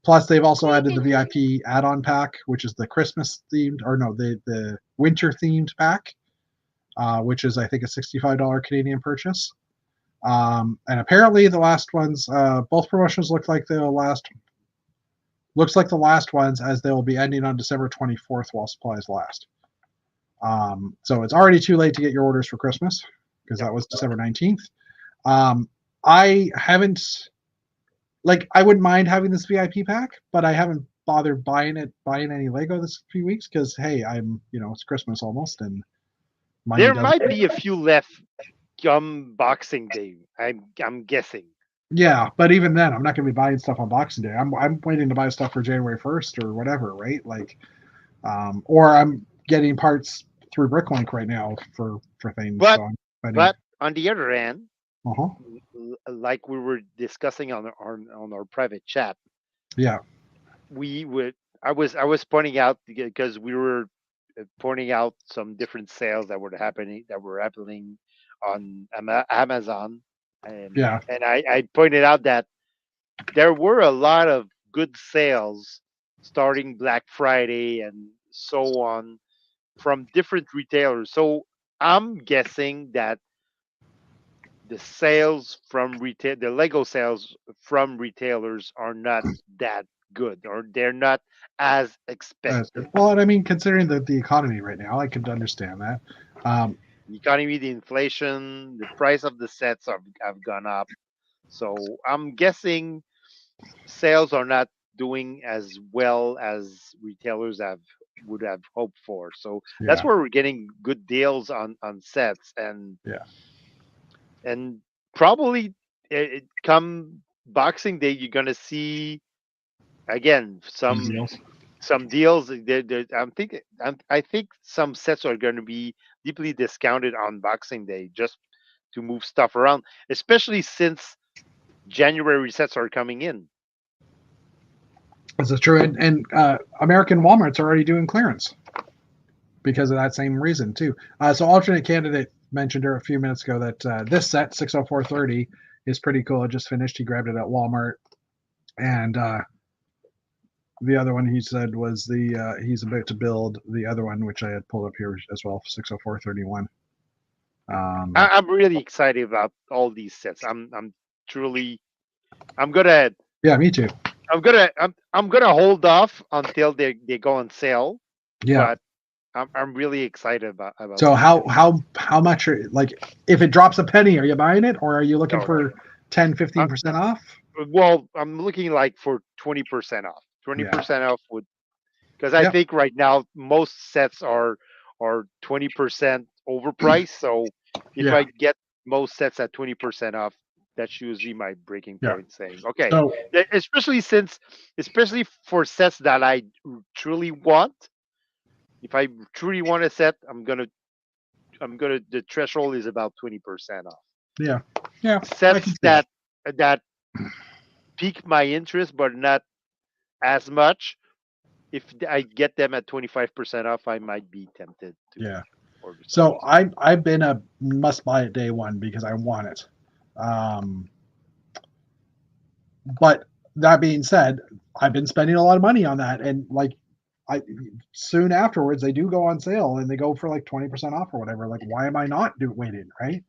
Plus, they've also added the VIP add-on pack, which is the Christmas themed, or no, the winter themed pack, which is I think a $65 Canadian purchase. And apparently, the last ones, both promotions look like the last. Looks like the last ones, as they will be ending on December 24th while supplies last. So it's already too late to get your orders for Christmas because that was December 19th. I haven't, like, I wouldn't mind having this VIP pack, but I haven't bothered buying any Lego this few weeks because, hey, it's Christmas almost, and money There doesn't. might be a few left come Boxing Day. I'm guessing. Yeah, but even then, I'm not going to be buying stuff on Boxing Day. I'm waiting to buy stuff for January 1st or whatever, right? Like, or I'm getting parts through Bricklink right now for things. But So but on the other hand, uh-huh. like we were discussing on our private chat, Yeah, I was pointing out because we were pointing out some different sales that were happening on Amazon, yeah, and I pointed out that there were a lot of good sales starting Black Friday and so on from different retailers. So I'm guessing that the Lego sales from retailers are not that good, or they're not as expected. well, and I mean, considering the economy right now, I could understand that. The economy, the inflation, the price of the sets have gone up. So I'm guessing sales are not doing as well as retailers would have hoped for. So that's Yeah, where we're getting good deals on sets, and yeah, probably come Boxing Day you're gonna see again deals. some deals. I think some sets are going to be deeply discounted on Boxing Day just to move stuff around, especially since January sets are coming in. This is true, and American Walmart's already doing clearance because of that same reason too. So alternate candidate mentioned her a few minutes ago that this set 60430 is pretty cool. It just finished. He grabbed it at Walmart, and the other one he said was he's about to build the other one, which I had pulled up here as well, 60431. I'm really excited about all these sets. Truly, I'm gonna Yeah, me too. I'm gonna hold off until they go on sale, Yeah. but I'm really excited about So these sets. how much are, like, if it drops a penny, are you buying it, or are you looking No, no, for 10, no. 15% off? Well, I'm looking like for 20% off. Yeah. 20% off would, because I Yep. think right now most sets are 20% overpriced. So if Yeah. I get most sets at 20% off, that's usually my breaking Yeah. point. Saying, okay, So especially for sets that I truly want. If I truly want a set, the threshold is about 20% off. yeah. Yeah. I can Sets see that. that pique my interest, but not as much. If I get them at 25% off, I might be tempted to Yeah. order some of So these. I've been a must buy it day one because I want it. Um, but that being said, I've been spending a lot of money on that, and like, I soon afterwards they do go on sale and they go for like 20% off or whatever. Like, why am I not waiting, right?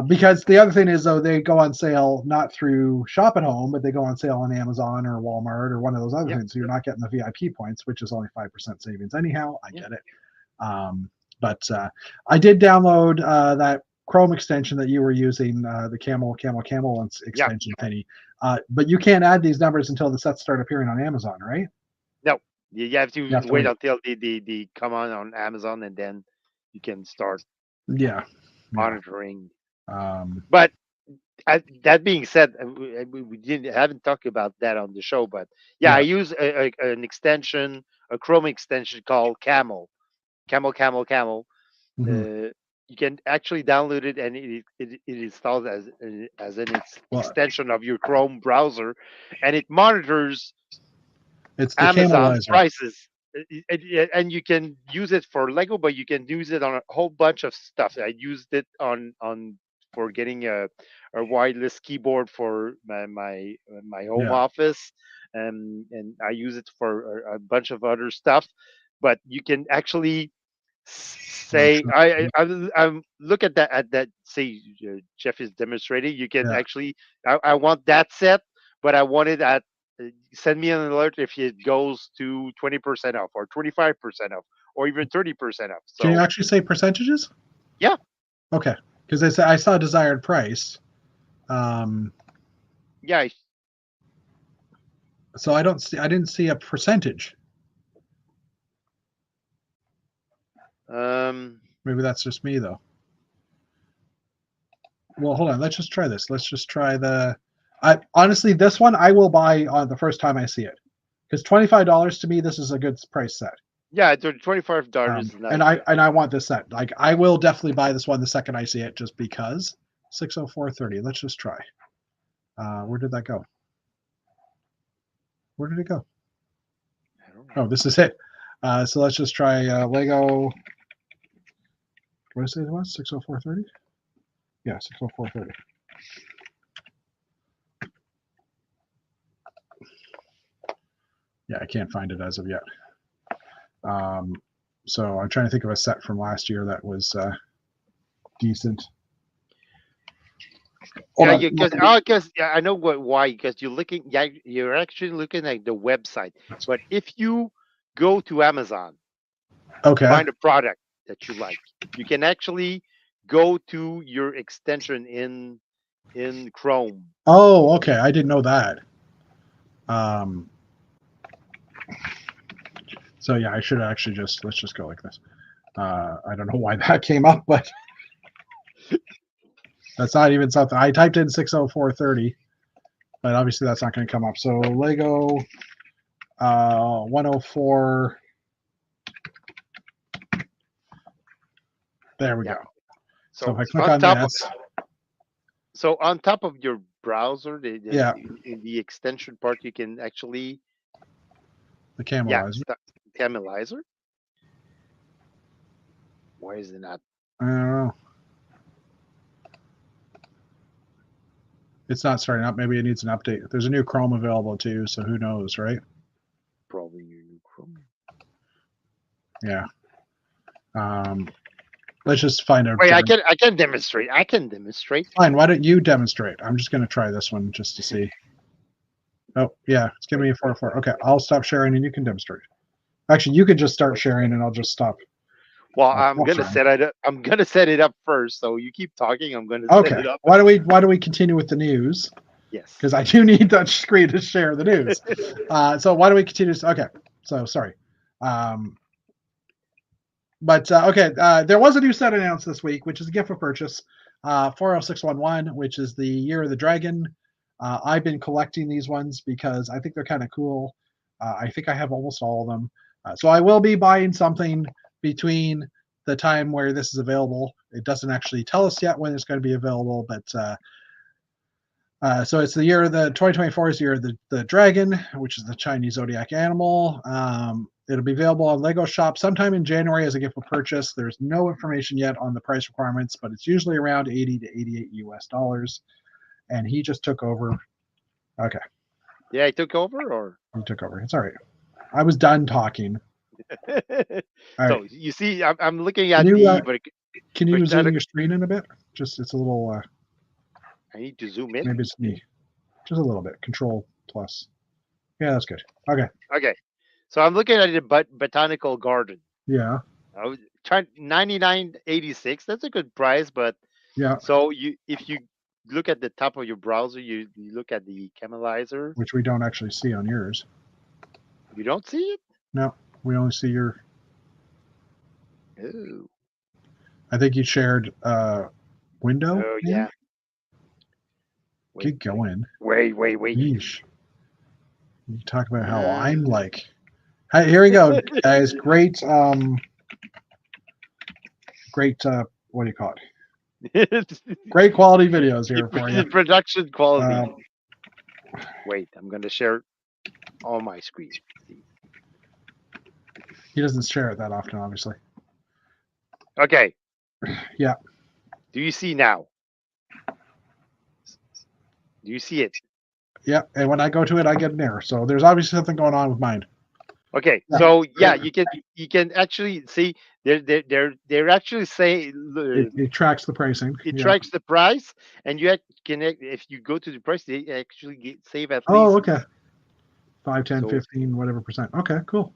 Because the other thing is, though, they go on sale not through Shop at Home, but they go on sale on Amazon or Walmart or one of those other Yep, things. So you're not getting the VIP points, which is only 5% savings anyhow. I yep. get it. But I did download that Chrome extension that you were using, the camel Yeah. extension thingy. But you can't add these numbers until the sets start appearing on Amazon, right? No, you have You to have to wait wait. until they come on Amazon, and then you can start Yeah, yeah. monitoring. Um, But That being said, we didn't haven't talked about that on the show, but yeah, I Yeah. use an extension, a Chrome extension called Camel. Mhm. You can actually download it, and it installs as Well, extension of your Chrome browser, and it monitors it's the Amazon's Camelizer. prices. And you can use it for Lego, but you can use it on a whole bunch of stuff. I used it on for getting a wireless keyboard for my home Yeah. office, and I use it for a bunch of other stuff. But you can actually say Function. I look at that say Jeff is demonstrating. You can Yeah. actually I want that set, but I want it at send me an alert if it goes to 20% off or 25% off or even 30% off. Can you So actually say percentages? yeah, Okay. Because I saw desired price. Um, yeah. so I didn't see a percentage. Um, Maybe that's just me though. Well, hold on. Let's just try this. Let's just try the. I honestly, this one I will buy on the first time I see it, because $25 to me, this is a good price set. yeah, $25 is And nice. I want this set. Like I will definitely buy this one the second I see it, just because. 60430. Let's just try. Where did that go? Where did it go? I don't Oh, know. this is it. So let's just try Lego. What did I say it was? 60430? Yeah, 60430. Yeah, I can't find it as of yet. So I'm trying to think of a set from last year that was decent. Hold Yeah, on. because yeah, I know why. Because you're looking, yeah, you're actually looking at the website. But if you go to Amazon and Okay. find a product that you like, you can actually go to your extension in Chrome. Oh, okay. I didn't know that. Um, so yeah, I should actually let's just go like this. I don't know why that came up, but that's not even something. I typed in 60430, but obviously that's not going to come up. So Lego 104. There we Yeah. go. So if So I click on this, on top of your browser, yeah, in the extension part, you can actually the yeah, Camelizer. Camelizer. Why is it not? I don't know. It's not starting up. Maybe it needs an update. There's a new Chrome available too, so who knows, right? Probably your new Chrome. Yeah. Let's just find out. Wait, I can demonstrate. I can demonstrate. Fine. Why don't you demonstrate? I'm just going to try this one just to see. Oh, yeah. It's giving me a 404. Okay. I'll stop sharing and you can demonstrate. Actually, you can just start sharing and I'll just stop. Well, Sharing. I'm gonna set it up first. So you keep talking. I'm gonna set Okay. it up. Why do we continue with the news? Yes. Because I do need that screen to share the news. So why do we continue? Okay. So sorry. But okay, there was a new set announced this week, which is a gift for purchase. 40611, which is the Year of the Dragon. I've been collecting these ones because I think they're kind of cool. I think I have almost all of them. So I will be buying something between the time where this is available. It doesn't actually tell us yet when it's going to be available, but so it's the year of the 2024 is the year of the dragon, which is the Chinese zodiac animal. It'll be available on Lego Shop sometime in January as a gift for purchase. There's no information yet on the price requirements, but it's usually around 80 to 88 US dollars. And he just took over. Okay, Yeah, I took over, or he took over. It's all right. I was done talking. All right. so you see, I'm looking Can at you the can you zoom botanic. your screen in a bit? Just it's a little. I need to zoom in. Maybe it's me. Just a little bit. Control plus. Yeah, that's good. Okay. Okay, so I'm looking at the botanical garden. Yeah. I was trying 99.86. That's a good price, but Yeah. so if you look at the top of your browser, you look at the Camelizer. Which we don't actually see on yours. You don't see it. No, we only see your. Oh, I think you shared window. oh Maybe? yeah. Get going. Wait. Yeesh. You talk about how I'm like. Hey, here we go, guys. Great, great. What do you call it? Great quality videos here for you. Production quality. Um, Wait, I'm gonna share on my screen. See. he doesn't share it that often, obviously. Okay. Yeah. Do you see now? Do you see it? Yeah, and when I go to it, I get an error. So there's obviously something going on with mine. Okay, Yeah. so yeah, you can actually see they're actually saying It tracks the pricing. it Yeah. tracks the price, and you can if you go to the price, they actually save at Oh, least. okay. 5, 10, So 15, whatever percent. Okay, cool.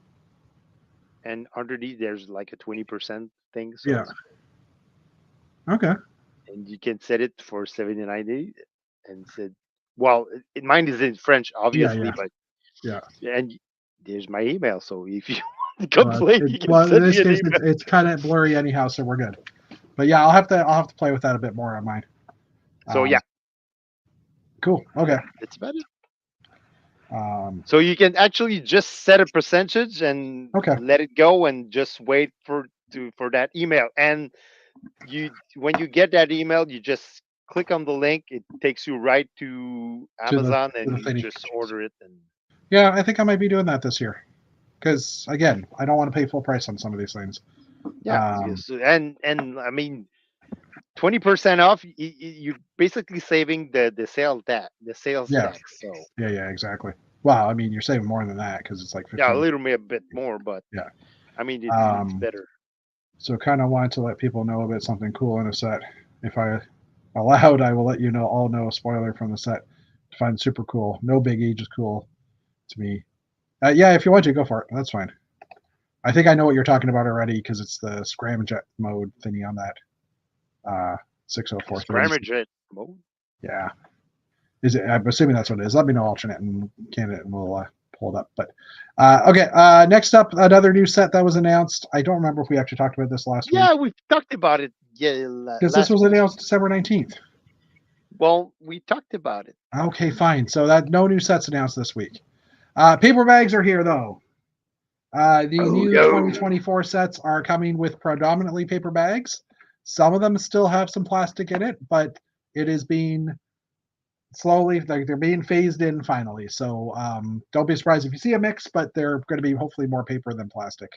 and underneath there's like a 20% thing. So Yeah. Okay. and you can set it for 79 days and said, well, mine is in French, obviously, Yeah. but Yeah. and there's my email. So if you want to complain, you can Well, in send this me an case, email. it's kind of blurry anyhow, so we're good. But yeah, I'll have to play with that a bit more on mine. So yeah, Cool. Okay. it's better. Um, So you can actually just set a percentage and Okay. let it go, and just wait for that email. And when you get that email, you just click on the link. It takes you right to To the- Amazon, to and the you thingy. just order it. And Yeah, I think I might be doing that this year. Because again, I don't want to pay full price on some of these things. yeah, yes, and I mean, 20% off. You're basically saving the sales Yeah. tax. So Yeah, exactly. Wow, I mean, you're saving more than that because it's like 15. yeah, a little bit more, but Yeah. I mean, it's better. So kind of wanted to let people know about something cool in a set. If I allowed, I will let you all know a spoiler from the set. I find super cool. No biggie, just cool to me. Yeah, if you want to, go for it. That's fine. I think I know what you're talking about already because it's the scramjet mode thingy on that 604. Scramjet mode. Yeah. Is it? I'm assuming that's what it is. Let me know alternate and candidate, and we'll pull it up. But okay, next up, another new set that was announced. I don't remember if we actually talked about this last week. Yeah, we've talked about it. Yeah, Because this was announced December 19th. Well, we talked about it. Okay, fine. So that no new sets announced this week. Paper bags are here though. The new 2024 sets are coming with predominantly paper bags. Some of them still have some plastic in it, but it is being slowly, like they're being phased in finally. So don't be surprised if you see a mix, but they're going to be hopefully more paper than plastic.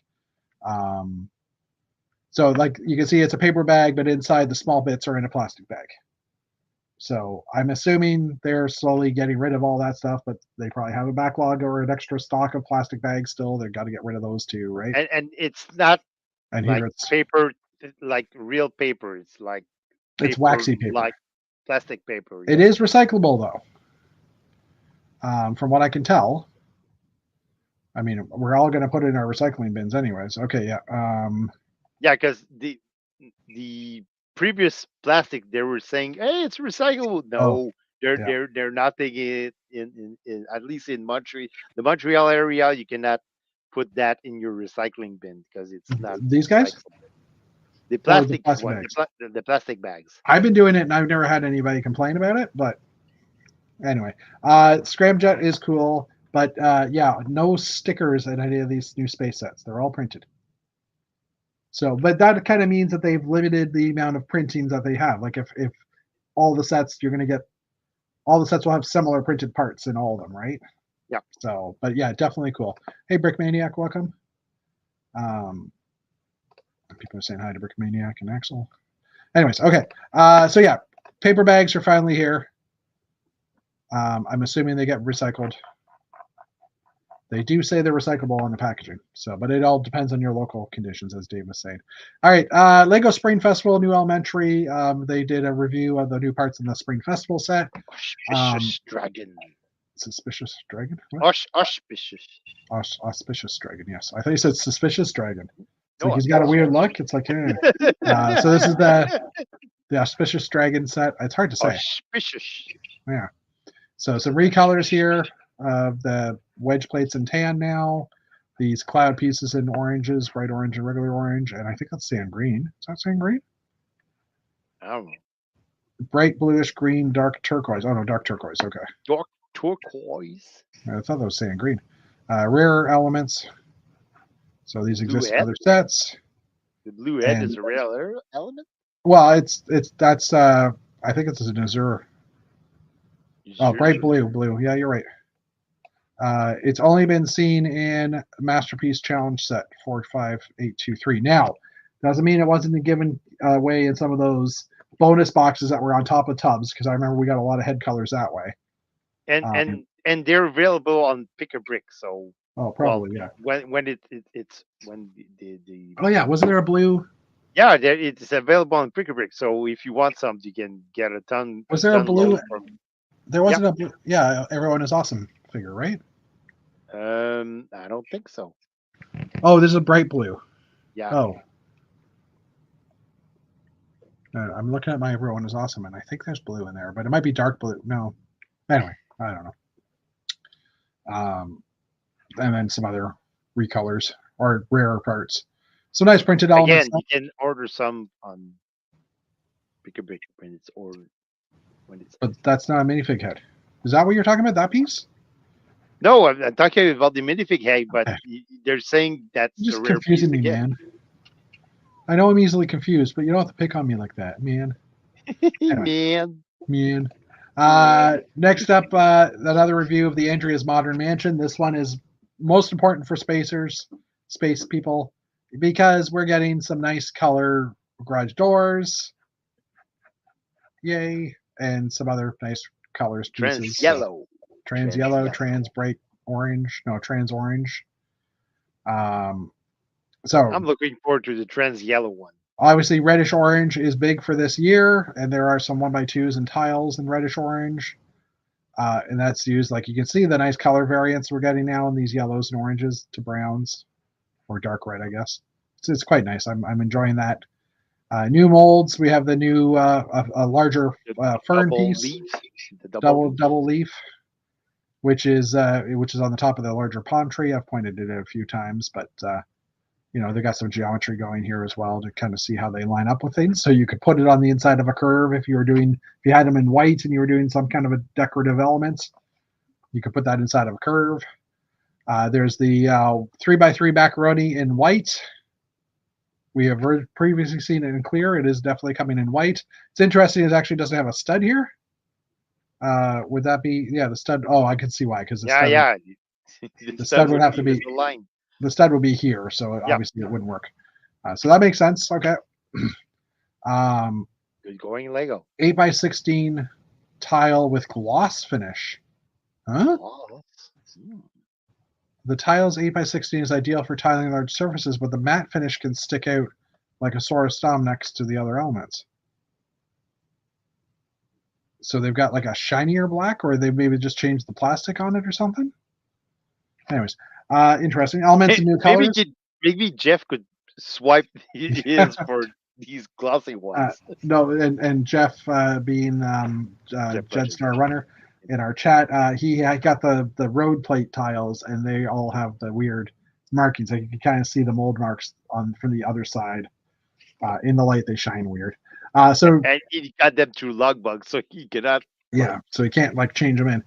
So like you can see, it's a paper bag, but inside the small bits are in a plastic bag. So I'm assuming they're slowly getting rid of all that stuff, but they probably have a backlog or an extra stock of plastic bags still. They've got to get rid of those too, right? And it's not And like here it's paper, like real paper. It's like paper, it's waxy paper, like plastic paper. It is recyclable though, from what I can tell. I mean, we're all going to put it in our recycling bins anyways. Okay, yeah. Yeah, because the previous plastic, they were saying, "Hey, it's recyclable." No, they're not taking it in at least in Montreal, the Montreal area. You cannot put that in your recycling bin because it's not These guys. The plastic, plastic one, bags. the plastic bags. I've been doing it and I've never had anybody complain about it. But anyway, Scramjet is cool, but yeah, no stickers in any of these new space sets. They're all printed. So, but that kind of means that they've limited the amount of printings that they have. Like if all the sets you're going to get, all the sets will have similar printed parts in all of them, right? Yeah. So, but yeah, definitely cool. Hey, Brick Maniac, welcome. People are saying hi to Brick Maniac and Axel. Anyways, okay. So yeah, paper bags are finally here. I'm assuming they get recycled. They do say they're recyclable on the packaging. So, but it all depends on your local conditions, as Dave was saying. All right, Lego Spring Festival, New Elementary. They did a review of the new parts in the Spring Festival set. Auspicious dragon. Suspicious dragon. Auspicious. Auspicious dragon. Yes, I thought you said suspicious dragon. It's No, like he's got a weird look. It's like, so this is the auspicious dragon set. It's hard to say. Auspicious. Yeah. So some recolors here of the wedge plates in tan now. These cloud pieces in oranges, bright orange and regular orange, and I think that's sand green. Is that sand green? I don't know. bright bluish green, dark turquoise. Oh no, dark turquoise. Okay, Dark turquoise. I thought that was saying green. Rarer elements. So these Blue exist in head. other sets. The blue head is And a rare element. well, it's that's I think it's an azure. Oh, bright blue. Yeah, you're right. It's only been seen in Masterpiece Challenge Set 45823. Now, doesn't mean it wasn't given away in some of those bonus boxes that were on top of tubs, because I remember we got a lot of head colors that way. And Um, and they're available on Pick a Brick. So Oh, well, probably, yeah. when it's when the Oh, yeah. Wasn't there a blue? yeah, it's available on Pick a Brick. So if you want some, you can get a ton. Was there a blue? Load from. There Yeah. wasn't a blue. Yeah, Everyone is Awesome figure, right? I don't think so. Oh, there's a bright blue. Yeah. Oh. I'm looking at my Everyone is Awesome, and I think there's blue in there, but it might be dark blue. No. Anyway, I don't know. And then some other recolors or rarer parts. So nice printed elements. Again, you can order some on Pick a Brick when it's But that's not a minifig head. Is that what you're talking about? That piece? No, I'm talking about the minifig head, but Okay. they're saying that's You're a just rare confusing me, piece again. man. I know I'm easily confused, but you don't have to pick on me like that, man. Anyway, Man. next up, another review of the Andrea's Modern Mansion. This one is most important for spacers, space people, because we're getting some nice color garage doors. Yay. And some other nice colors pieces. Trans yellow. Trans yellow, trans bright orange. No, trans orange. So I'm looking forward to the trans yellow one. obviously reddish orange is big for this year, and there are some 1x2s and tiles in reddish orange. And that's used, like you can see the nice color variants we're getting now in these yellows and oranges to browns, or dark red, I guess. It's quite nice. I'm enjoying that. New molds. We have the new a larger fern piece, leaf, the double leaf, which is on the top of the larger palm tree. I've pointed it out a few times, but they got some geometry going here as well to kind of see how they line up with things. So you could put it on the inside of a curve if you had them in white and you were doing some kind of a decorative element. You could put that inside of a curve. There's the 3x3 macaroni in white. We have previously seen it in clear. It is definitely coming in white. It's interesting. It actually doesn't have a stud here. Would that be the stud? Oh, I can see why, because the stud would have to be the line. The stud would be here, so obviously it wouldn't work. So that makes sense. Okay. Good going, Lego. 8x16 tile with gloss finish. Huh? The tile's 8x16 is ideal for tiling large surfaces, but the matte finish can stick out like a sore stomp next to the other elements. So they've got like a shinier black, or they maybe just changed the plastic on it or something. Anyways, interesting elements and new colors. Maybe Jeff could swipe his for these glossy ones. No, and Jeff being Jedstar Runner in our chat, he got the road plate tiles, and they all have the weird markings. Like you can kind of see the mold marks from the other side. In the light, they shine weird. So and he got them through logbugs, so he cannot. Yeah, so he can't change them in.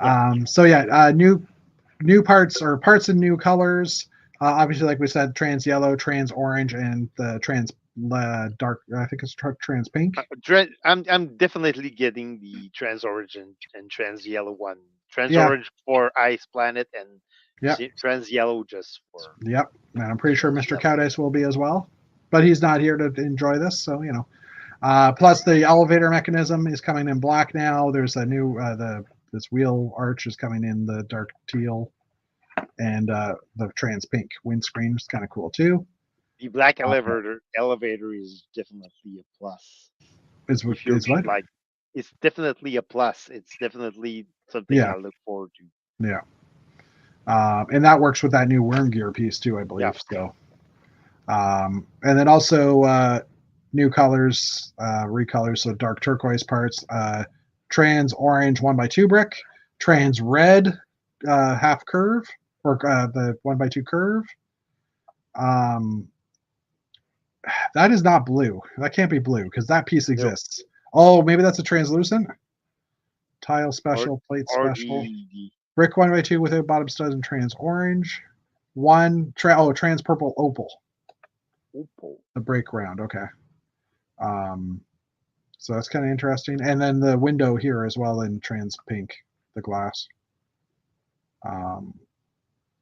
Yeah. New parts or parts in new colors. Obviously, like we said, trans yellow, trans orange, and the trans dark. I think it's trans pink. I'm definitely getting the trans orange and trans yellow one. Trans orange for Ice Planet, and trans yellow just for. Yep, and I'm pretty sure Mr. Cowdice will be as well, but he's not here to enjoy this, so plus the elevator mechanism is coming in black now. There's a new this wheel arch is coming in the dark teal, and the trans pink windscreen is kind of cool too. The black elevator is definitely a plus. Is what? Like, it's definitely a plus. It's definitely something I look forward to. Yeah. And that works with that new worm gear piece too, I believe. So, and then also new colors, recolors, so dark turquoise parts, trans orange 1x2 brick, trans red half curve, or the 1x2 curve. That is not blue. That can't be blue because that piece exists. Oh, maybe that's a translucent tile or special, plate or special. the Brick 1x2 without bottom studs and trans orange. Trans purple opal. opal. The break round. Okay. Um, so that's kind of interesting. And then the window here as well in trans pink, the glass. And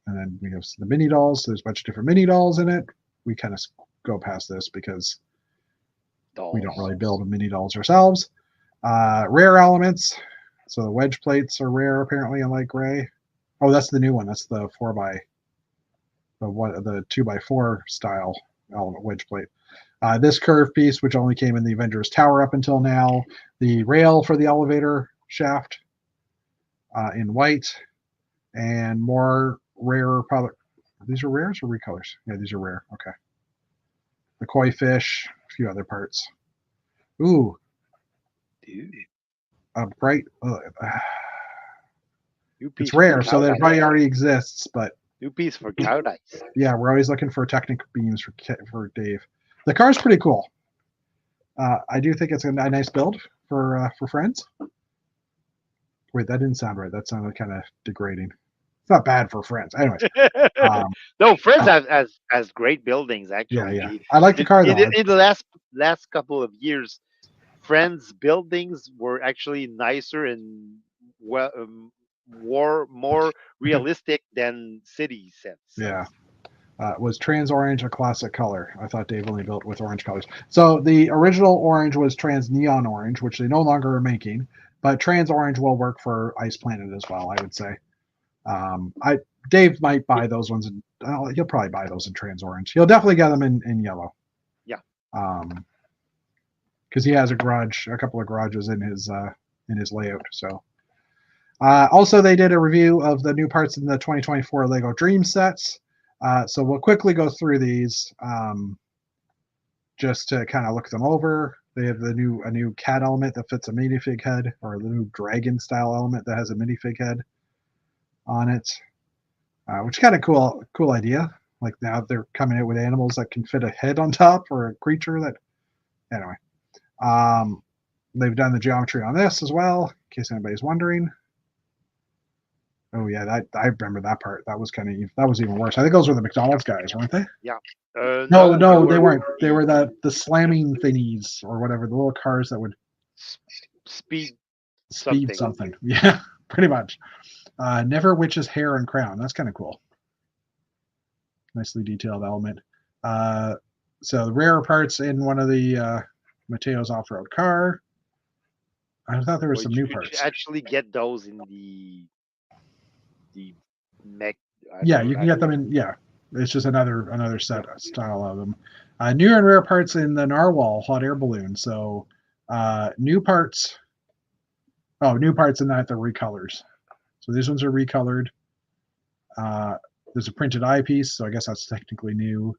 then we have the mini dolls. There's a bunch of different mini dolls in it. We kind of go past this because we don't really build mini dolls ourselves. Rare elements. So the wedge plates are rare apparently in light gray. Oh, that's the new one. That's the 2x4 style element wedge plate. This curved piece, which only came in the Avengers Tower up until now. The rail for the elevator shaft in white, and more rare product. These are rares or recolors? Yeah, these are rare. Okay. The koi fish, a few other parts. Ooh, Dude, a bright. new piece It's for rare, so cow that dice. probably already exists. But New piece for cow dice. yeah, we're always looking for Technic beams for Dave. The car's pretty cool. I do think it's a nice build for friends. Wait, that didn't sound right. That sounded kind of degrading. It's not bad for friends. Anyways, No, Friends has great buildings yeah. actually. I like the car though. In the last couple of years, Friends buildings were actually nicer and more realistic than city sets. Yeah. Was trans orange a classic color? I thought Dave only built with orange colors. So the original orange was trans neon orange, which they no longer are making, but trans orange will work for Ice Planet as well, I would say. Dave might buy those ones, and he'll probably buy those in trans orange. He'll definitely get them in yellow. Yeah. Because he has a couple of garages in his layout. So. Also, they did a review of the new parts in the 2024 Lego Dream sets. So we'll quickly go through these just to kind of look them over. They have a new cat element that fits a minifig head, or the new dragon style element that has a minifig head on it, which is kind of cool idea. Like now they're coming out with animals that can fit a head on top, or a creature that. Anyway, they've done the geometry on this as well, in case anybody's wondering. Oh yeah, I remember that part. That was even worse. I think those were the McDonald's guys, weren't they? Yeah. No, they weren't. They were the slamming thingies or whatever, the little cars that would speed something. Yeah, pretty much. Never Witch's hair and crown. That's kind of cool. Nicely detailed element. So the rare parts in one of the Mateo's off-road car. I thought there were some new parts. You actually get those in the mech. Yeah, you can get them in. Yeah, it's just another set style of them. New and rare parts in the Narwhal hot air balloon. So new parts. Oh, new parts in that, the recolors. So these ones are recolored. There's a printed eyepiece, so I guess that's technically new.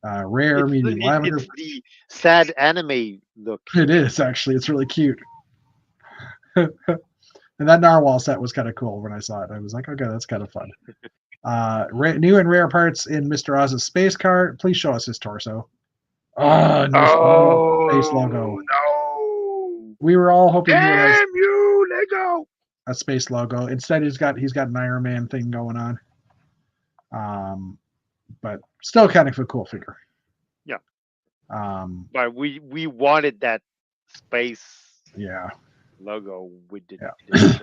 Rare, medium, lavender. It's the sad anime look. It is actually. It's really cute. And that Narwhal set was kind of cool when I saw it. I was like, okay, that's kind of fun. New and rare parts in Mr. Oz's space car. Please show us his torso. No space logo. No. We were all hoping he would have Lego. A space logo. Instead, he's got an Iron Man thing going on. But still kind of a cool figure. Yeah. But we wanted that space. Yeah. Logo with the. Yeah.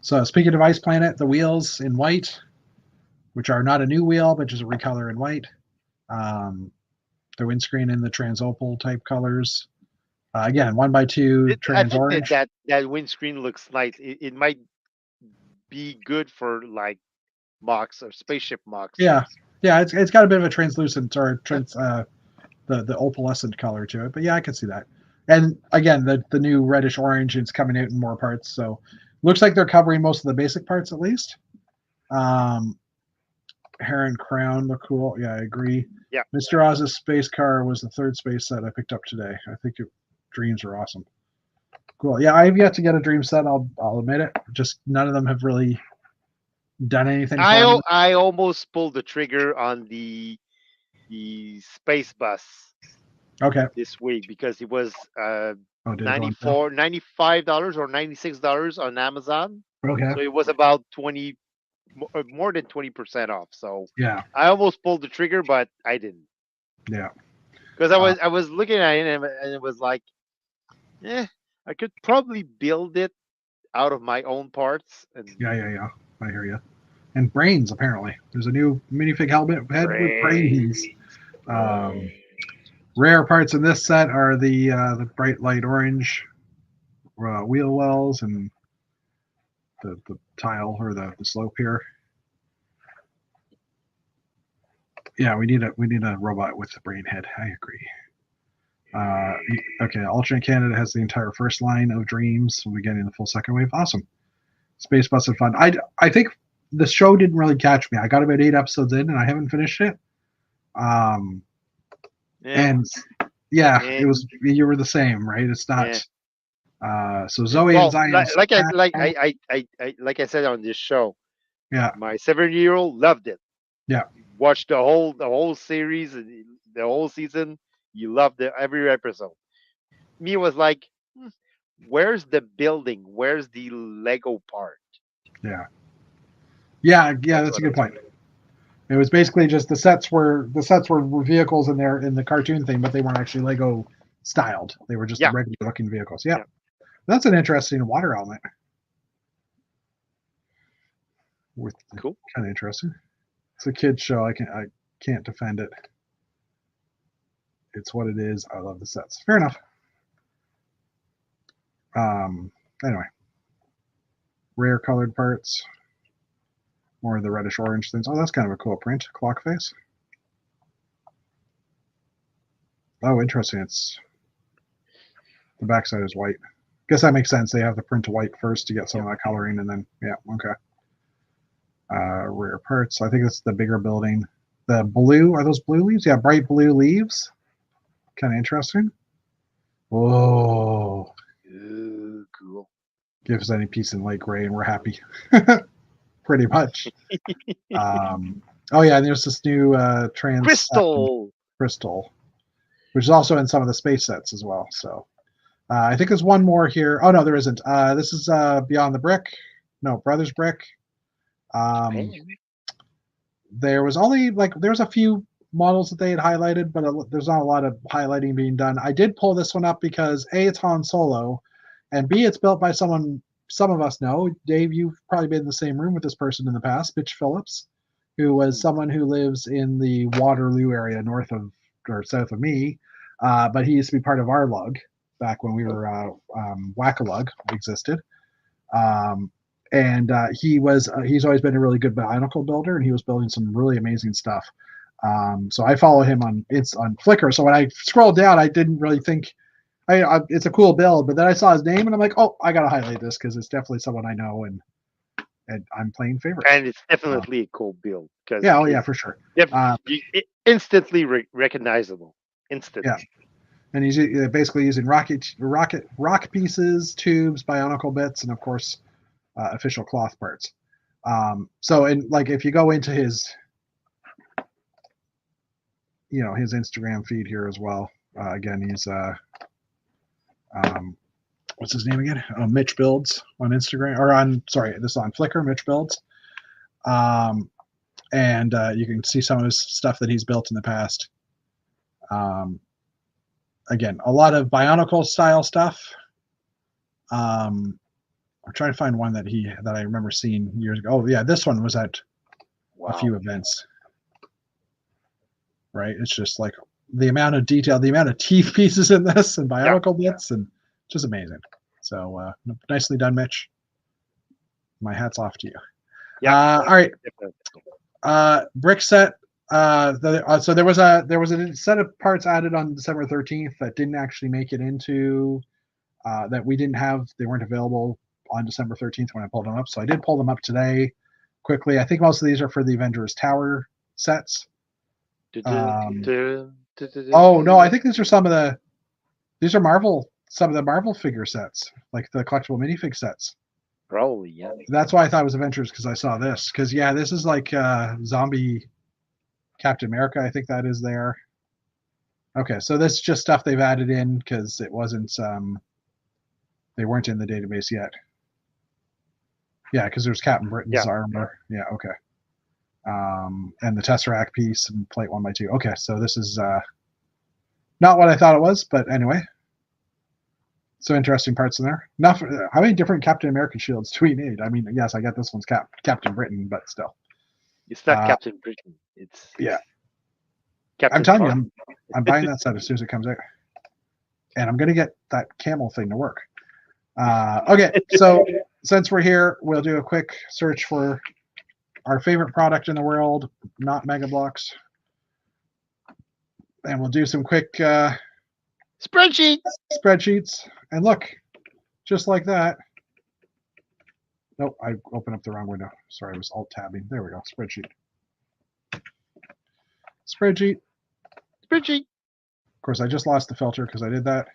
So speaking of Ice Planet, the wheels in white, which are not a new wheel, but just a recolor in white. The windscreen in the transopal type colors. Again, 1x2 trans orange. That windscreen looks nice. It might be good for like mocks or spaceship mocks. Yeah, it's got a bit of a translucent or the opalescent color to it. But yeah, I can see that. And again, the new reddish orange, it's coming out in more parts. So looks like they're covering most of the basic parts at least. Hair and crown look cool. Yeah, I agree. Yeah. Mr. Oz's space car was the third space set I picked up today. I think dreams are awesome. Cool. Yeah, I've yet to get a dream set. I'll admit it. Just none of them have really done anything. I almost pulled the trigger on the space bus. Okay. This week because it was Oh, did it go on sale? $95 or $96 on Amazon. Okay. So it was about more than 20% off. So Yeah. I almost pulled the trigger, but I didn't, Yeah. because I was looking at it, and it was like, I could probably build it out of my own parts. And Yeah. I hear you. And brains, apparently. There's a new minifig helmet head with brains. brains. Rare parts in this set are the bright light orange wheel wells and the tile or the slope here. Yeah, we need a robot with the brain head. I agree. Okay, Alternate Canada has the entire first line of Dreams. We're getting the full second wave. Awesome. Space Busted Fun. I think the show didn't really catch me. I got about 8 episodes in and I haven't finished it. And it was, you were the same, right? It's not. So Zoe and Zion. Like I said on this show. Yeah. My 7-year-old loved it. Yeah. Watched the whole series, the whole season. You loved it, every episode. Me was like, where's the building? Where's the Lego part? Yeah. That's a good point. It was basically just the sets were vehicles in the cartoon thing, but they weren't actually Lego styled. They were just regular looking vehicles. Yeah. That's an interesting water element. Cool. Kind of interesting. It's a kid's show. I can't defend it. It's what it is. I love the sets. Fair enough. Anyway. Rare colored parts. More of the reddish orange things. Oh, that's kind of a cool print. Clock face. Oh, interesting. It's the backside is white. Guess that makes sense. They have the print white first to get some of that coloring, and then okay. Rare parts. I think it's the bigger building. The blue, are those blue leaves? Yeah, bright blue leaves. Kind of interesting. Whoa. Ooh, cool. Give us any piece in light gray and we're happy. Pretty much. Oh yeah, and there's this new crystal, which is also in some of the space sets as well. So I think there's one more here. Oh no, there isn't. This is Beyond the Brick. No, Brothers Brick. There was only there's a few models that they had highlighted, but there's not a lot of highlighting being done. I did pull this one up because A, it's Han Solo, and B, it's built by someone some of us know. Dave, you've probably been in the same room with this person in the past, Mitch Phillips, who was someone who lives in the Waterloo area north of or south of me, but he used to be part of our lug back when we were Wackalug existed. And he's always been a really good bionicle builder, and he was building some really amazing stuff. So I follow him on Flickr. So when I scrolled down, I didn't really think it's a cool build, but then I saw his name and I'm like, oh, I gotta highlight this because it's definitely someone I know and I'm playing favorites. And it's definitely a cool build. Yeah, for sure. Instantly recognizable. Instantly. Yeah. And he's basically using rock pieces, tubes, bionicle bits, and of course, official cloth parts. So, if you go into his, his Instagram feed here as well. Again, he's what's his name again? Mitch Builds on Instagram, this is on Flickr. Mitch Builds. And you can see some of his stuff that he's built in the past. Again, a lot of bionicle style stuff. I'm trying to find one that I remember seeing years ago. Oh yeah, this one was at a few events. Right, it's just like the amount of detail, the amount of teeth pieces in this, and bionicle bits, and just amazing. So nicely done, Mitch. My hat's off to you. Yeah. All right. Brick set. So there was a set of parts added on December 13th that didn't actually make it into that we didn't have. They weren't available on December 13th when I pulled them up. So I did pull them up today quickly. I think most of these are for the Avengers Tower sets. Oh no, I think these are Marvel, some of the Marvel figure sets, like the collectible minifig sets. Probably, yeah. That's why I thought it was Avengers, because I saw this. Because this is like zombie Captain America. I think that is there. Okay, so this is just stuff they've added in because it wasn't They weren't in the database yet. Yeah, because there's Captain Britain's Yeah. armor. Yeah, okay. And the Tesseract piece and plate 1x2. Okay, so this is not what I thought it was, but anyway. So interesting parts in there. Enough. How many different Captain America shields do we need? I mean, yes, I get this one's Captain Britain, but still. It's not Captain Britain. It's Yeah. Captain I'm telling Marvel. you, I'm buying that set as soon as it comes out. And I'm going to get that camel thing to work. Okay, so since we're here, we'll do a quick search for our favorite product in the world, not Mega Bloks. And we'll do some quick Spreadsheets. And look, just like that. Nope, I opened up the wrong window. Sorry, I was alt-tabbing. There we go, spreadsheet. Spreadsheet. Of course, I just lost the filter because I did that.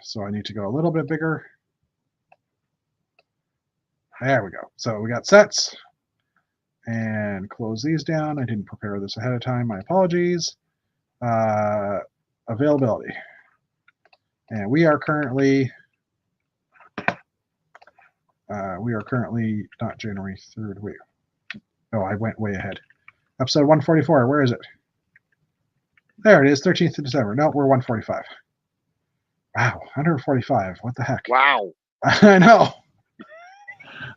So I need to go a little bit bigger. There we go. So we got sets. And close these down. I didn't prepare this ahead of time. My apologies. Availability. And we are currently not January 3rd. Wait. Oh, I went way ahead. Episode 144. Where is it? There it is, 13th of December. No, we're 145. Wow, 145. What the heck? Wow. I know.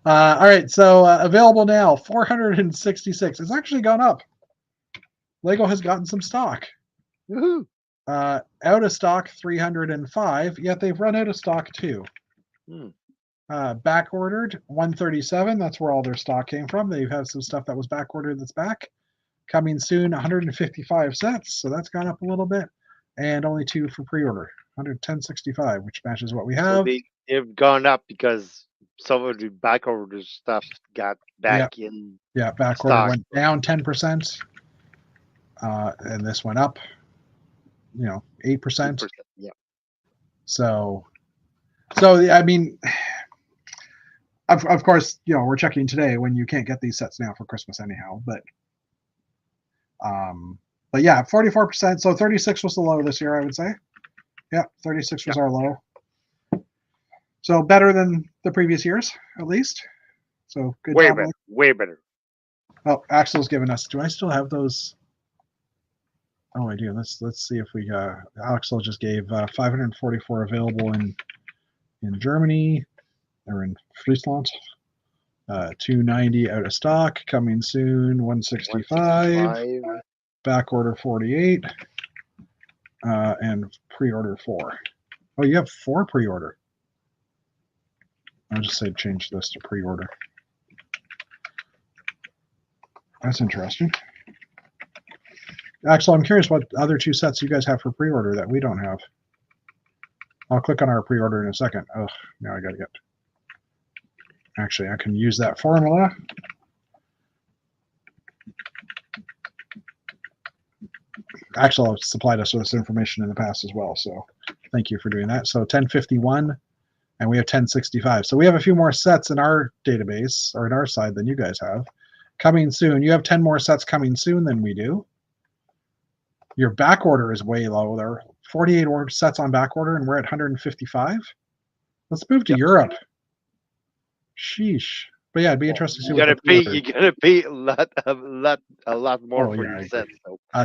All right, so available now, 466. It's actually gone up. Lego has gotten some stock. Woohoo. Out of stock, 305. Yet they've run out of stock too. Back ordered, 137. That's where all their stock came from. They have some stuff that was back ordered that's back. Coming soon, 155 sets. So that's gone up a little bit. And only 2 for pre-order, 110.65, which matches what we have. So they've gone up because some of the back order stuff got back in. Yeah, back stock. order went down 10%. And this went up, 8%. 2%. Yeah. So I mean, of course, we're checking today when you can't get these sets now for Christmas anyhow, but yeah, 44%. So 36 was the low this year, I would say. Yeah, 36 was our low. So better than the previous years, at least. So good. Way better. Way better. Oh, Axel's given us. Do I still have those? Oh, I do. Let's see if we. Axel just gave 544 available in Germany or in Friesland. 290 out of stock, coming soon. 165. Back order 48. And pre-order 4. Oh, you have 4 pre-order. I'll just say change this to pre-order. That's interesting. Actually, I'm curious what other 2 sets you guys have for pre-order that we don't have. I'll click on our pre-order in a second. Oh, now I gotta get. Actually, I can use that formula. Axel has supplied us with this information in the past as well, so thank you for doing that. So 1051, and we have 1065. So we have a few more sets in our database, or in our side, than you guys have. Coming soon. You have 10 more sets coming soon than we do. Your back order is way low. There are 48 sets on back order, and we're at 155. Let's move to Europe. Sheesh. But yeah, it'd be interesting to see. You gotta pay a lot more for your sets.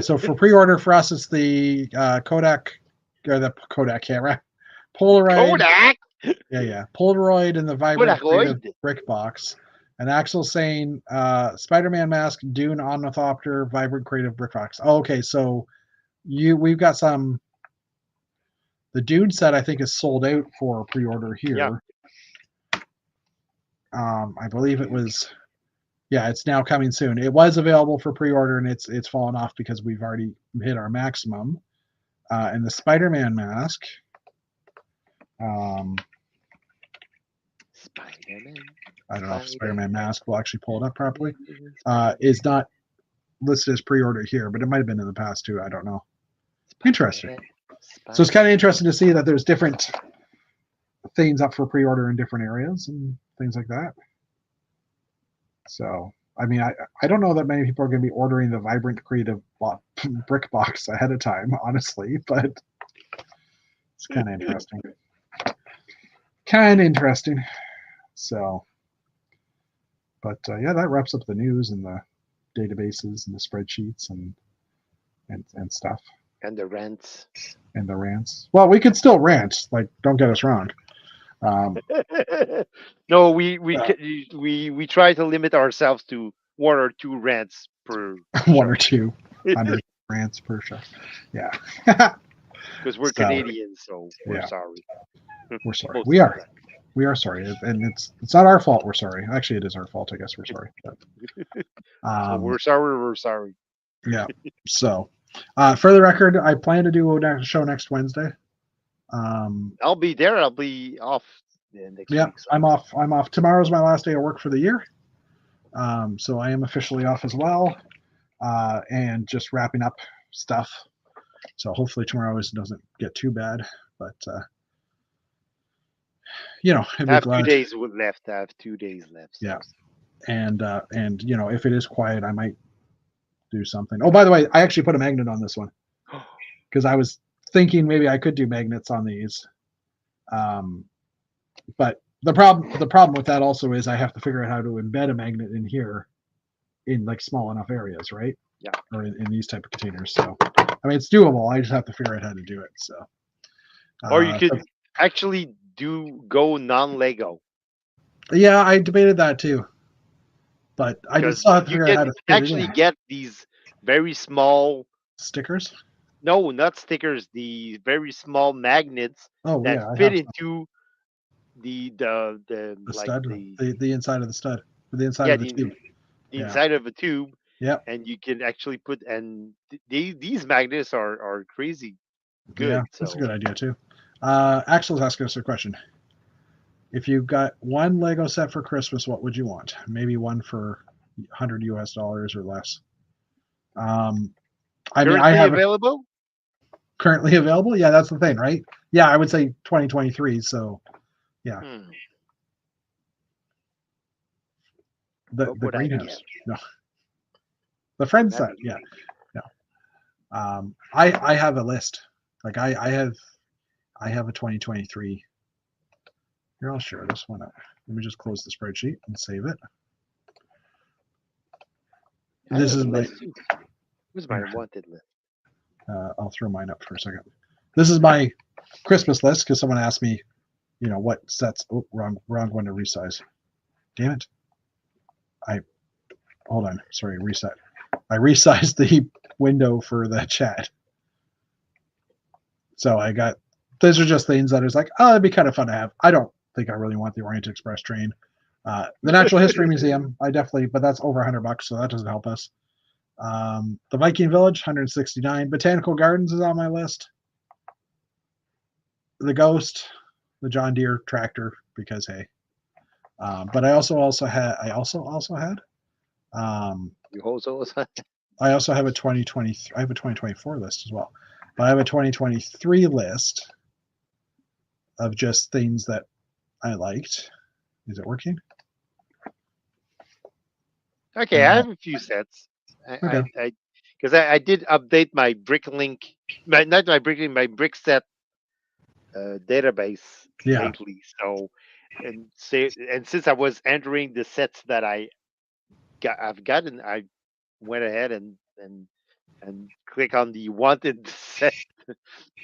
So for pre-order for us, it's the Kodak or the Kodak camera, Polaroid. Kodak. Yeah. Polaroid and the Vibrant Brick Box. And Axel's saying Spider-Man mask, Dune Omnithopter, Vibrant Creative Brick Box. Oh, okay, so we've got some. The Dune set I think is sold out for pre-order here. Yeah. I believe it was. Yeah, it's now coming soon. It was available for pre-order, and it's fallen off because we've already hit our maximum. And the Spider-Man mask. Spider-Man. I don't know if Spider-Man mask will actually pull it up properly. Is not listed as pre-order here, but it might have been in the past too. I don't know. Interesting. So it's kind of interesting to see that there's different things up for pre-order in different areas and things like that. So, I mean, I don't know that many people are going to be ordering the Vibrant Creative Brick Box ahead of time, honestly, but it's kind of interesting. kind of interesting. So, but yeah, that wraps up the news and the databases and the spreadsheets and stuff And the rents. and the rants. Well, we could still rant. Like, don't get us wrong. Um, No, uh, we try to limit ourselves to 1 or 2 rants per one or show two under rants per show. Yeah. because we're So, Canadians, so we're yeah, sorry. we're sorry. Most We of the are. time. We are sorry, and it's not our fault. We're sorry. Actually, it is our fault. I guess we're sorry. But, So um, we're sorry. We're sorry. yeah. So, for the record, I plan to do a show next Wednesday. I'll be there. I'll be off next Yeah, week. So I'm off. I'm off. Tomorrow's my last day of work for the year. So I am officially off as well, and just wrapping up stuff. So hopefully tomorrow doesn't get too bad, but I'd I be have two glad. days left. I have 2 days left. So. Yeah, and if it is quiet, I might do something. Oh, by the way, I actually put a magnet on this one because I was thinking maybe I could do magnets on these. But the problem with that also is I have to figure out how to embed a magnet in here in like small enough areas, right? Yeah. Or in these type of containers. So I mean it's doable. I just have to figure out how to do it. So Or you could actually go non-Lego. yeah, I debated that too. But I just Because still have to you figure out can how to fit it actually in. get these very small, Stickers? no, not stickers, the very small magnets Oh that yeah, I fit have some. into the The like stud, the the inside of the stud, the inside yeah of the tube. the Yeah. inside of a tube, Yep. and you can actually put and these magnets are crazy Yeah, good. that's a So good idea too. Axel's asking us a question. If you got one Lego set for Christmas, what would you want? Maybe one for $100 or less. I mean, I currently have it available. currently available. Yeah, that's the thing, right? Yeah, I would say 2023. So yeah, Hmm, the what the would I get? greenhouse. No, the friend That'd set. be Yeah, great. yeah. I have a list. Like I have a 2023. Here, I'll share this one up. Let me just close the spreadsheet and save it. I This have is a my. list too. Where's my wanted list? I'll throw mine up for a second. This is my Christmas list because someone asked me, what sets. Oh, wrong one to resize. Damn it. Hold on. Sorry, reset. I resized the window for the chat. So I got. Those are just things that is like, oh, it'd be kind of fun to have. I don't think I really want the Orient Express train. The Natural History Museum, I definitely, but that's over $100, so that doesn't help us. The Viking Village, 169. Botanical Gardens is on my list. The Ghost, the John Deere tractor, because hey. But I also had. You also I also have a 2020. I have a 2024 list as well, but I have a 2023 list of just things that I liked. Is it working? okay. I have a few sets. Okay. I because I did update my BrickLink, not my BrickLink, my BrickSet database Yeah. lately. So and since I was entering the sets that I've gotten, I went ahead and click on the wanted set,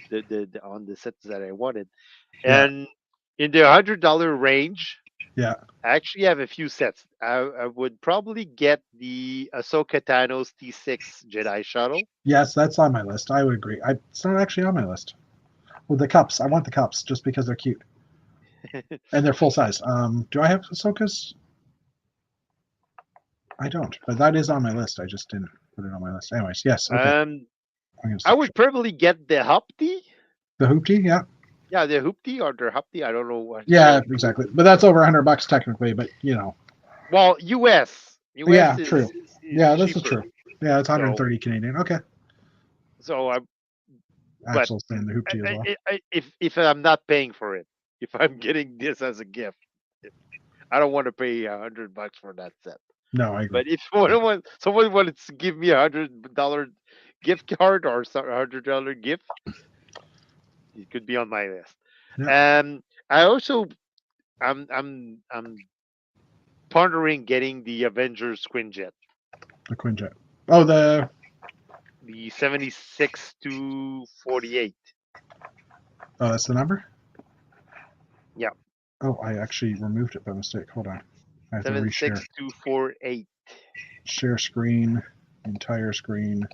the on the sets that I wanted, Yeah. and in the $100 range. Yeah. I actually have a few sets. I would probably get the Ahsoka Tano's T6 Jedi Shuttle. Yes, that's on my list. I would agree. It's not actually on my list. With the cups, I want the cups just because they're cute and they're full size. Do I have Ahsoka's? I don't, but that is on my list. I just didn't put it on my list. Anyways, yes. Okay. I'm gonna I stop. would probably get the Hupti. The hoopty, yeah. Yeah, the Hoopty or the Hupti. I don't know what. Yeah, exactly. But that's over $100 technically. But Well, US. yeah, US true. is Yeah, this is cheaper. true. Yeah, it's So 130 Canadian. Okay. so I but Axel's saying the hoopty as well. if I'm not paying for it, if I'm getting this as a gift, I don't want to pay $100 for that set. No, I agree. But if someone wanted to give me $100 gift card or $100 gift, it could be on my list. Yeah. I also I'm pondering getting the Avengers Quinjet, The Quinjet. Oh, the the 76 to 48. that's the number. Yeah, Oh, I actually removed it by mistake. Hold on. I have to reshare. 76248. Share screen, entire screen,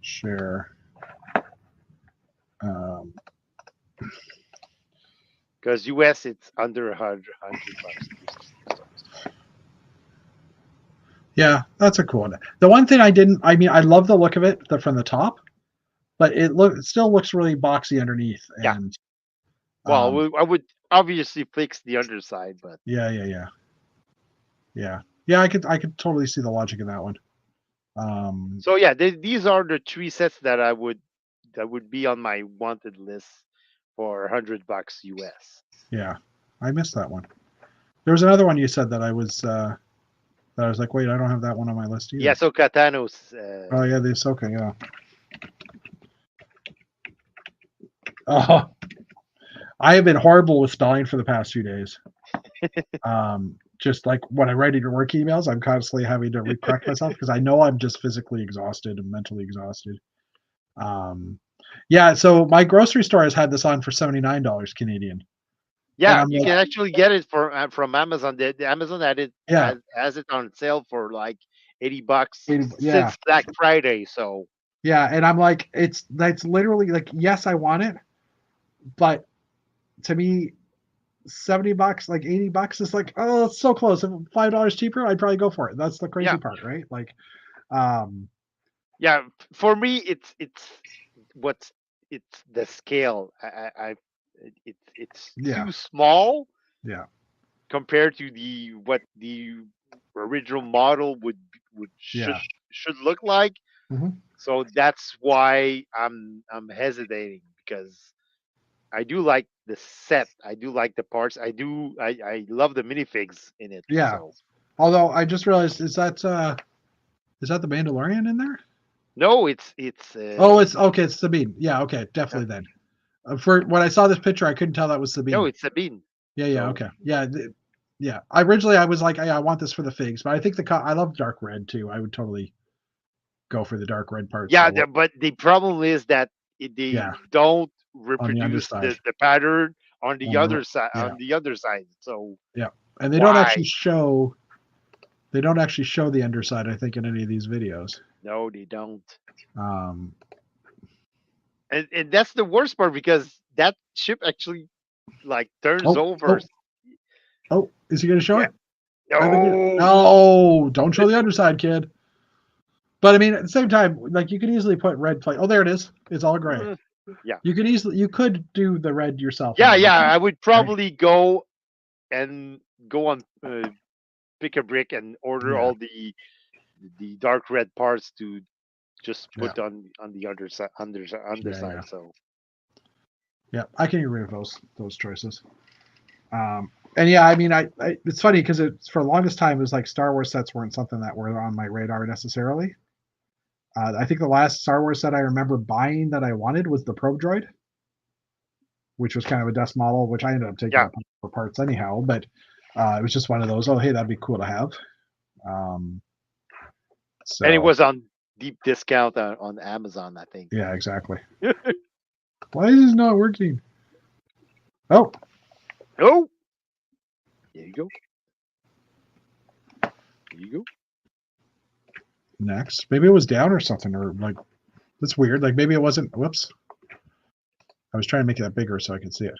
share. Um, Because US it's under $100. yeah, that's a cool one. The one thing I didn't, I mean, I love the look of it from the top, but it still looks really boxy underneath. Yeah. And Well, I would obviously fix the underside, but yeah. I could totally see the logic in that one. so yeah, these are the three sets that would be on my wanted list for $100 US. Yeah, I missed that one. There was another one you said that I was like, wait, I don't have that one on my list either. Yeah, so Katanos. Oh yeah, the Ahsoka, yeah. Oh, I have been horrible with spelling for the past few days. Just like when I'm writing your work emails, I'm constantly having to correct myself because I know I'm just physically exhausted and mentally exhausted. Yeah, so my grocery store has had this on for $79 Canadian. Yeah, I'm you like, can actually get it from Amazon. The Amazon had it yeah, has it on sale for like $80 yeah, since Black Friday. So yeah, and I'm like, that's literally like, yes, I want it, but to me, $70, like $80 is like, oh, it's so close. If $5 cheaper, I'd probably go for it. That's the crazy yeah, part, right? Like, um, yeah. For me, it's what's it's the scale. It's yeah, too small yeah, compared to the what the original model would yeah. should look like. Hmm. So that's why I'm hesitating because I do like the set. I do like the parts. I love the minifigs in it. Yeah. So Although I just realized, is that the Mandalorian in there? no, Oh, it's okay. It's Sabine. Yeah. Okay. uh, Definitely then. For when I saw this picture, I couldn't tell that was no, Sabine. it's Sabine. Yeah. Yeah. So Okay. Yeah. Yeah. Originally I was like, I want this for the figs, but I think I love dark red too. I would totally go for the dark red parts. yeah, So but the problem is that they yeah, don't on the reproduce underside. the pattern on the On the other side. yeah, On the other side. So yeah. And they don't why? actually show. They don't actually show the underside. I think in any of these videos. No, they don't. Um. And that's the worst part because that ship actually like turns Oh. over. Oh. Oh. Is he going to show Yeah. it? No. No, don't show the underside, kid. But I mean, at the same time, like you could easily put red plate. Oh, there it is. It's all gray. Yeah. You could do the red yourself. Yeah, on the yeah. underside, I would right? probably go and go on pick a brick and order Yeah, all the dark red parts to just yeah, put on the underside yeah. underside. So Yeah, I can agree with those choices. And yeah, I mean, it's funny because it's for the longest time it was like Star Wars sets weren't something that were on my radar necessarily. I think the last Star Wars set I remember buying that I wanted was the Probe Droid, which was kind of a dust model, which I ended up taking yeah, apart for parts anyhow. But it was just one of those. Oh, hey, that'd be cool to have. Um, and it so was on deep discount on Amazon, I think. yeah, exactly. Why is this not working? Oh, Oh, there you go. There you go. next. Maybe it was down or something, or like that's weird. Like maybe it wasn't. Whoops. I was trying to make that bigger so I could see it.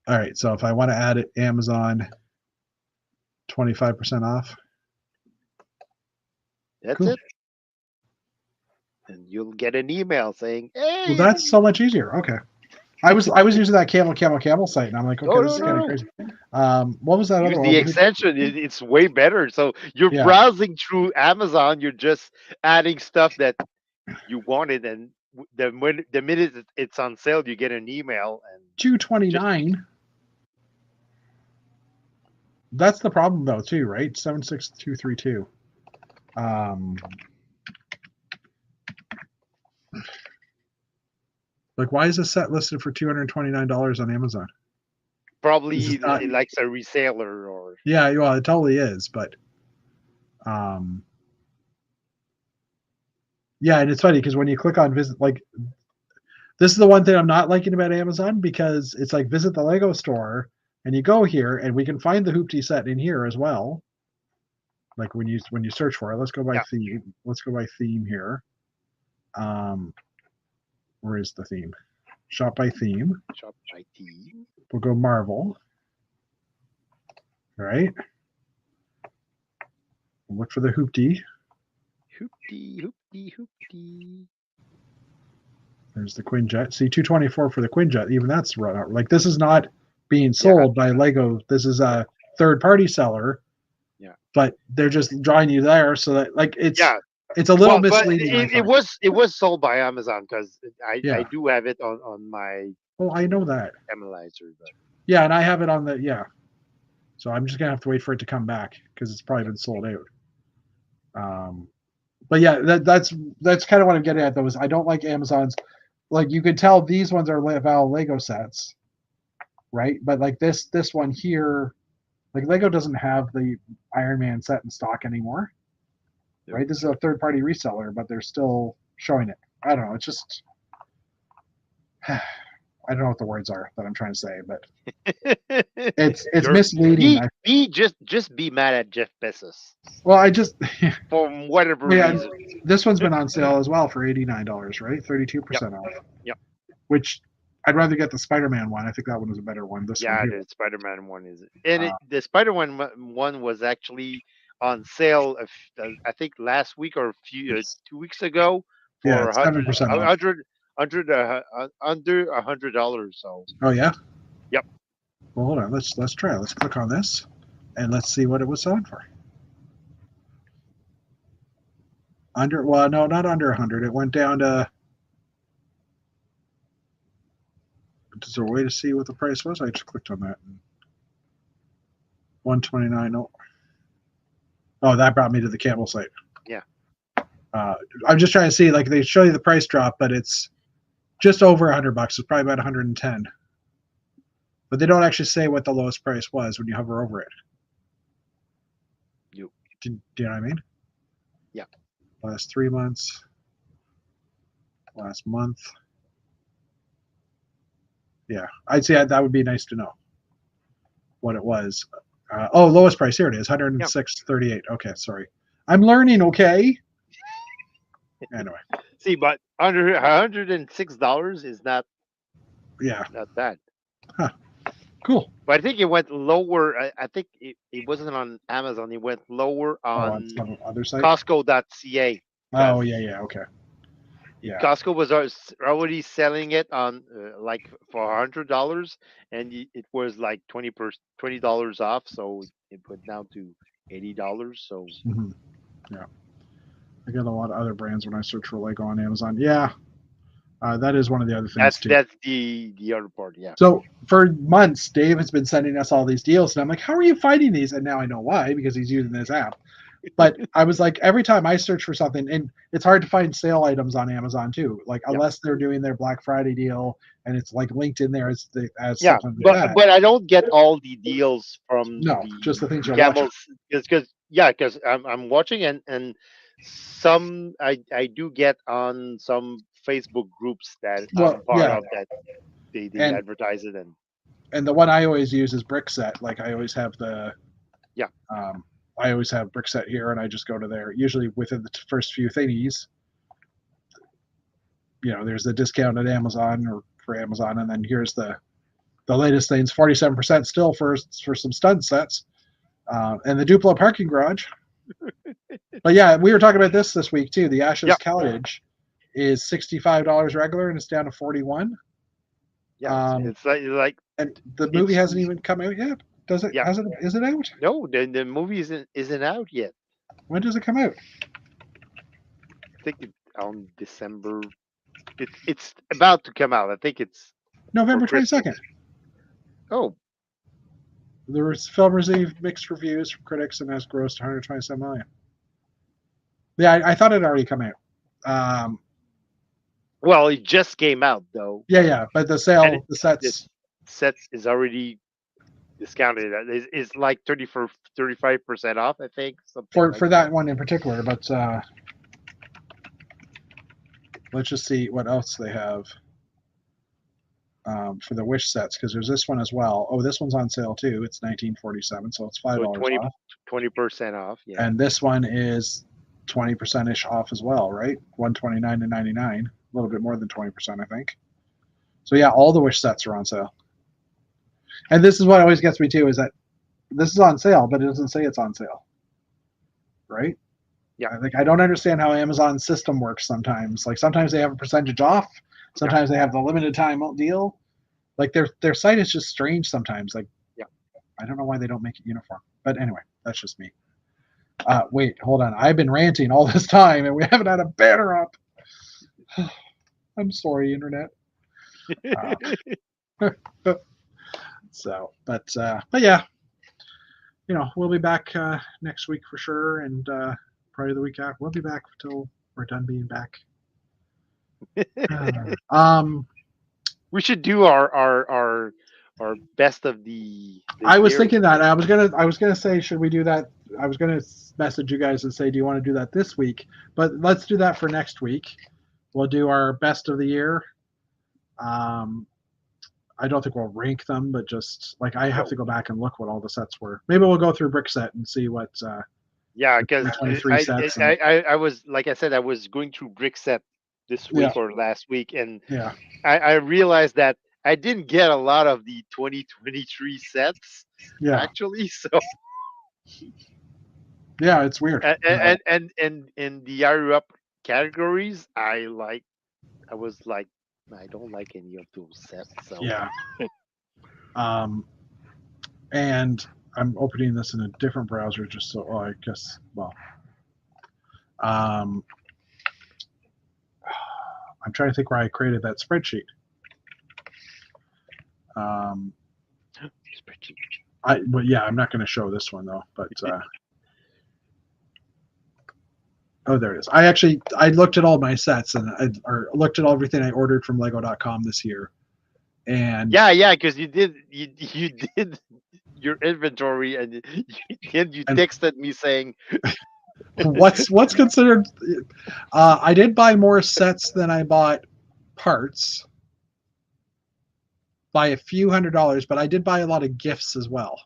All right, so if I want to add it, Amazon, 25% off. That's Cool. it. And you'll get an email saying, "Hey, Well, that's so much easier. Okay. I was using that camel site, and I'm like, okay, no, this no, is no, kind of no. crazy. What was that Use other the one? extension. It's way better." So you're Yeah, browsing through Amazon. You're just adding stuff that you wanted, and the minute it's on sale, you get an email and just 229. That's the problem though, too, right? 76232. Like, why is this set listed for $229 on Amazon? Probably This is not. he likes a reseller or Yeah, well, it totally is, but um, yeah, and it's funny because when you click on visit, like this is the one thing I'm not liking about Amazon because it's like visit the Lego store and you go here and we can find the Hoopty set in here as well. Like when you search for it, let's go by Yeah. theme. Let's go by theme here. Where is the theme? Shop by theme. shop IT. We'll go Marvel. All right. We'll look for the Hoopty. Hoopty. There's the Quinjet. See, 224 for the Quinjet. Even that's run out. Like this is not being sold by Lego. This is a third-party seller. Yeah. But they're just drawing you there so that like it's a little Well, misleading. but it was sold by Amazon because Yeah. I do have it on my Well, I know that. analyzer. But Yeah, and I have it on the So I'm just gonna have to wait for it to come back because it's probably been sold out. But yeah, that's kind of what I'm getting at though. Is I don't like Amazon's. Like you could tell these ones are Val Lego sets, right? But like this one here, like Lego doesn't have the Iron Man set in stock anymore, right? This is a third party reseller, but they're still showing it. I don't know. It's just I don't know what the words are that I'm trying to say, but it's misleading. Just be mad at Jeff Bezos. Well, I just for whatever reason. This one's been on sale as well for $89, right? 32% off. Yep. Which I'd rather get the Spider-Man one. I think that one was a better one. This one the Spider-Man one is, and the Spider-Man one was actually on sale. I think last week or 2 weeks ago for 7% off. under $100. So. Oh yeah. Yep. Well, hold on. Let's try. Let's click on this, and let's see what it was selling for. Well, no, not under 100. It went down to. Is there a way to see what the price was? I just clicked on that. 129. Oh, that brought me to the Camel site. Yeah. I'm just trying to see. Like they show you the price drop, but it's just over $100. It's probably about 110. But they don't actually say what the lowest price was when you hover over it. Do you know what I mean? Yeah. Last 3 months. Last month. Yeah, I'd say that would be nice to know what it was. Lowest price. Here it is, $106.38. Okay, sorry. I'm learning, okay? Anyway. See, but under $106 is not bad. Huh. Cool. But I think it went lower. I think it wasn't on Amazon. It went lower on some other site? Costco.ca. Oh, yeah, okay. Yeah. Costco was already selling it on like for $100, and it was like $20 off. So it went down to $80. So yeah, I get a lot of other brands when I search for Lego on Amazon. Yeah, that is one of the other things too. That's the other part. Yeah. So for months, Dave has been sending us all these deals, and I'm like, "How are you finding these?" And now I know why, because he's using this app. But I was like, every time I search for something, and it's hard to find sale items on Amazon too. Like unless they're doing their Black Friday deal, and it's like linked in there as something like but I don't get all the deals from just the things you're watching. Because I'm watching and some I do get on some Facebook groups that I'm part of that they advertise it and the one I always use is Brickset. Like I always have I always have Brickset here, and I just go to there. Usually within the first few thingies, there's the discount at Amazon or for Amazon, and then here's the latest things, 47% still for some stud sets, and the Duplo parking garage. But yeah, we were talking about this week too. The Ashes Cottage is $65 regular, and it's down to $41. Yeah, it's like, and the movie hasn't even come out yet. Does it? Yeah. Is it out? No, the movie isn't out yet. When does it come out? I think it's on December. It's about to come out. I think it's November 22nd. Oh. The film received mixed reviews from critics and has grossed $127 million. Yeah, I thought it had already come out. Well, it just came out though. Yeah, but the sale, the sets is already discounted. It's like 35% off, I think, something for like for that. that one in particular. But let's just see what else they have for the Wish sets, because there's this one as well. Oh, this one's on sale too. It's 1947, so it's So $5 off. 20% off. Yeah. And this one is 20% ish off as well, right? 129 to 99, a little bit more than 20%, I think. So yeah, all the Wish sets are on sale. And this is what always gets me too, is that this is on sale, but it doesn't say it's on sale, right? Yeah. I think I don't understand how Amazon system works sometimes. Like sometimes they have a percentage off, sometimes they have the limited time deal. Like their site is just strange sometimes. Like Yeah. I don't know why they don't make it uniform. But anyway, that's just me. Wait, hold on. I've been ranting all this time and we haven't had a banner up. I'm sorry, internet. But yeah, we'll be back next week for sure, and probably the week after. We'll be back till we're done being back. We should do our best of the I was year. thinking that I was gonna say, should we do that? I was gonna message you guys and say, do you want to do that this week? But let's do that for next week. We'll do our best of the year. I don't think we'll rank them, but just like I have to go back and look what all the sets were. Maybe we'll go through Brickset and see what Yeah, because 2023 sets. I was, like I said, I was going through Brickset this Yeah. week or last week, and Yeah. I realized that I didn't get a lot of the 2023 sets Yeah. actually. So Yeah, it's weird. and in the higher up categories, I was like, I don't like any of those sets. So Yeah. And I'm opening this in a different browser just so I guess I'm trying to think where I created that spreadsheet. spreadsheet. But yeah, I'm not going to show this one though. But oh, there it is. I looked at all my sets and or looked at everything I ordered from Lego.com this year, and yeah, because you did your inventory and you texted me saying what's considered. I did buy more sets than I bought parts by a few $100s, but I did buy a lot of gifts as well.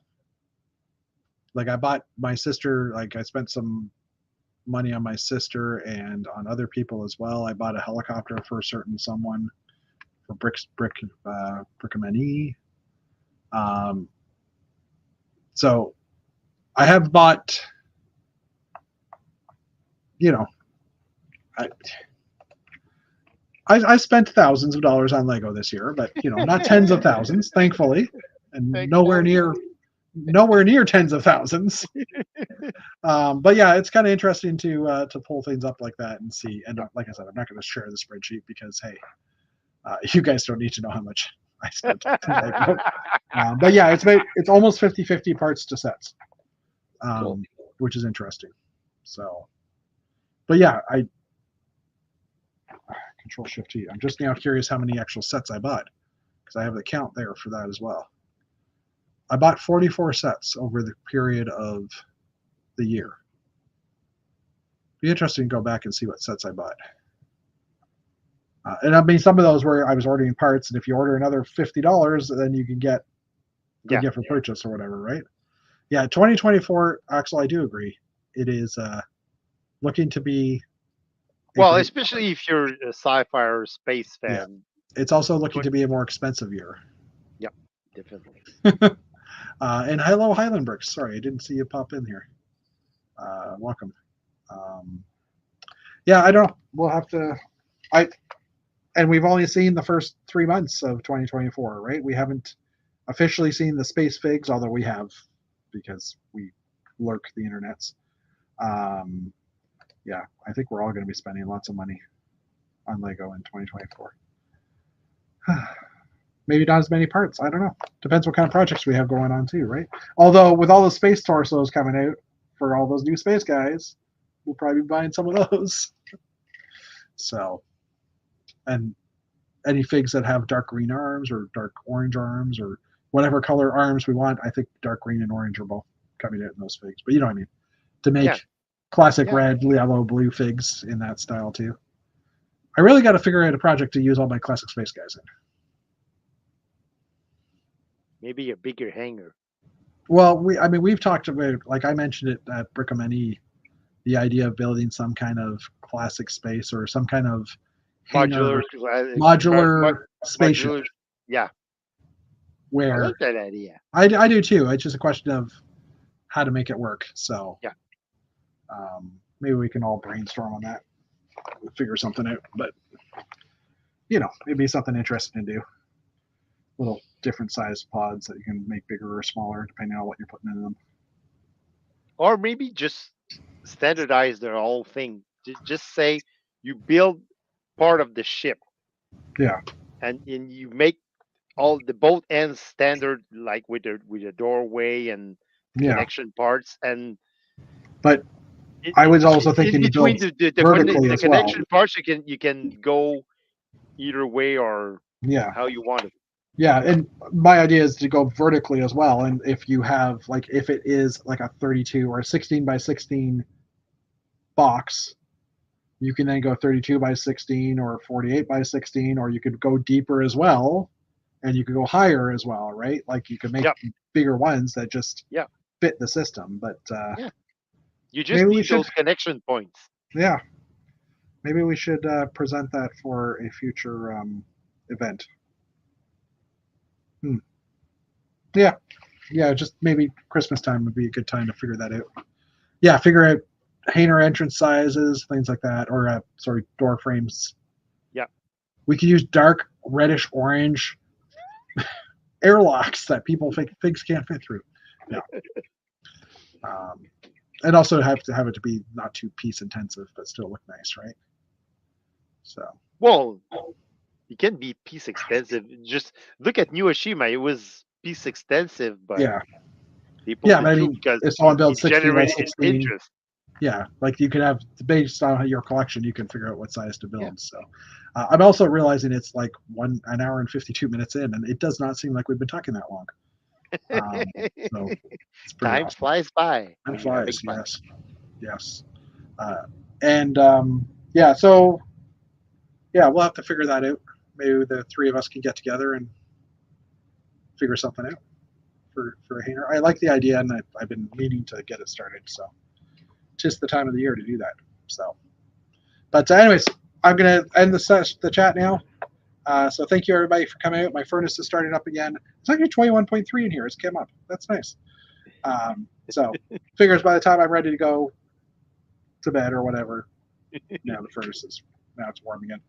Like I bought my sister, like I spent some money on my sister and on other people as well. I bought a helicopter for a certain someone for Brickmany. So I have bought, I spent thousands of dollars on Lego this year, but not tens of thousands, thankfully, and nowhere near tens of thousands. But yeah, it's kind of interesting to pull things up like that and see. And like I said, I'm not going to share the spreadsheet because hey, you guys don't need to know how much I spent on Lego. But yeah, it's almost 50-50 parts to sets, cool. Which is interesting. So, but yeah, I Control Shift T. I'm just now curious how many actual sets I bought because I have the count there for that as well. I bought 44 sets over the period of the year. Be interesting to go back and see what sets I bought. And I mean, some of those where I was ordering parts, and if you order another $50, then you can get the gift for purchase or whatever, right? Yeah, 2024, Axel, I do agree. It is looking to be. Well, especially if you're a sci-fi or space fan. Yeah. It's also looking to be a more expensive year. Yep, definitely. And hello, Highland Bricks. Sorry, I didn't see you pop in here. Welcome. Yeah, I don't know. We'll have to. And we've only seen the first 3 months of 2024, right? We haven't officially seen the space figs, although we have because we lurk the internets. Yeah, I think we're all going to be spending lots of money on Lego in 2024. Maybe not as many parts. I don't know. Depends what kind of projects we have going on too, right? Although with all the space torsos coming out for all those new space guys, we'll probably be buying some of those. So, and any figs that have dark green arms or dark orange arms or whatever color arms we want. I think dark green and orange are both coming out in those figs, but you know what I mean. To make Yeah. classic Yeah. red, yellow, blue figs in that style too. I really got to figure out a project to use all my classic space guys in. Maybe a bigger hanger. Well, we've talked about, like I mentioned it at Brickamini, the idea of building some kind of classic space or some kind of Modular, hangar, modular spaceship modular. Yeah, I where like that idea. I do too. It's just a question of how to make it work. So Yeah. Maybe we can all brainstorm on that, figure something out. But you know, it'd be something interesting to do. Little different size pods that you can make bigger or smaller depending on what you're putting in them. Or maybe just standardize the whole thing. Just say you build part of the ship, Yeah, and you make all the both ends standard, like with the doorway and the yeah. connection parts, and But it, I was also in thinking to between build vertically the as well. connection parts, you can go either way or Yeah, how you want it. yeah. And my idea is to go vertically as well. And if you have like, if it is like a 32 or a 16 by 16 box, you can then go 32 by 16 or 48 by 16, or you could go deeper as well, and you could go higher as well, right? Like you could make Yep. bigger ones that just Yeah. fit the system. But Yeah. You just maybe we need should, those connection points. yeah, maybe we should present that for a future event. Yeah, yeah, just maybe Christmas time would be a good time to figure that out. Yeah, figure out hangar entrance sizes, things like that, or sorry, door frames. Yeah. We could use dark reddish orange airlocks that figs can't fit through. Yeah. And also have to have it to be not too piece intensive, but still look nice, right? So. Well, it can be piece expensive. Just look at New Oshima. It was piece extensive, but Yeah. they pulled Yeah, it but I through mean, because if someone it builds 16 by generated 16, interest. yeah, like you could have based on your collection, you can figure out what size to build. Yeah. So I'm also realizing it's like an hour and 52 minutes in, and it does not seem like we've been talking that long. So it's pretty Time awesome. flies by. Time when you're having flies. fun. Yes. And yeah, so yeah, we'll have to figure that out. Maybe the three of us can get together and figure something out for a hangar. I like the idea, and I've been meaning to get it started. So just the time of the year to do that. So, but anyways, I'm gonna end the chat now. So thank you everybody for coming out. My furnace is starting up again. It's actually 21.3 in here. It's came up. That's nice. So figures by the time I'm ready to go to bed or whatever, now the furnace is now it's warm again.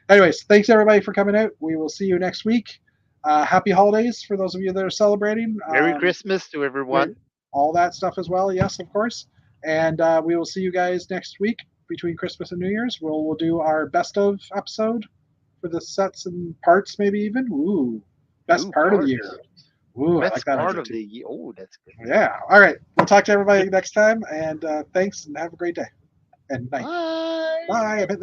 Anyways, thanks everybody for coming out. We will see you next week. Happy holidays for those of you that are celebrating. Merry Christmas to everyone. All that stuff as well. Yes, of course. And we will see you guys next week between Christmas and New Year's. We'll do our best of episode for the sets and parts, maybe even. Ooh, best part of the year. Ooh, Best I like that part idea of too. the year. Oh, that's good. Yeah. All right. We'll talk to everybody next time. And thanks and have a great day and night. Bye. Bye.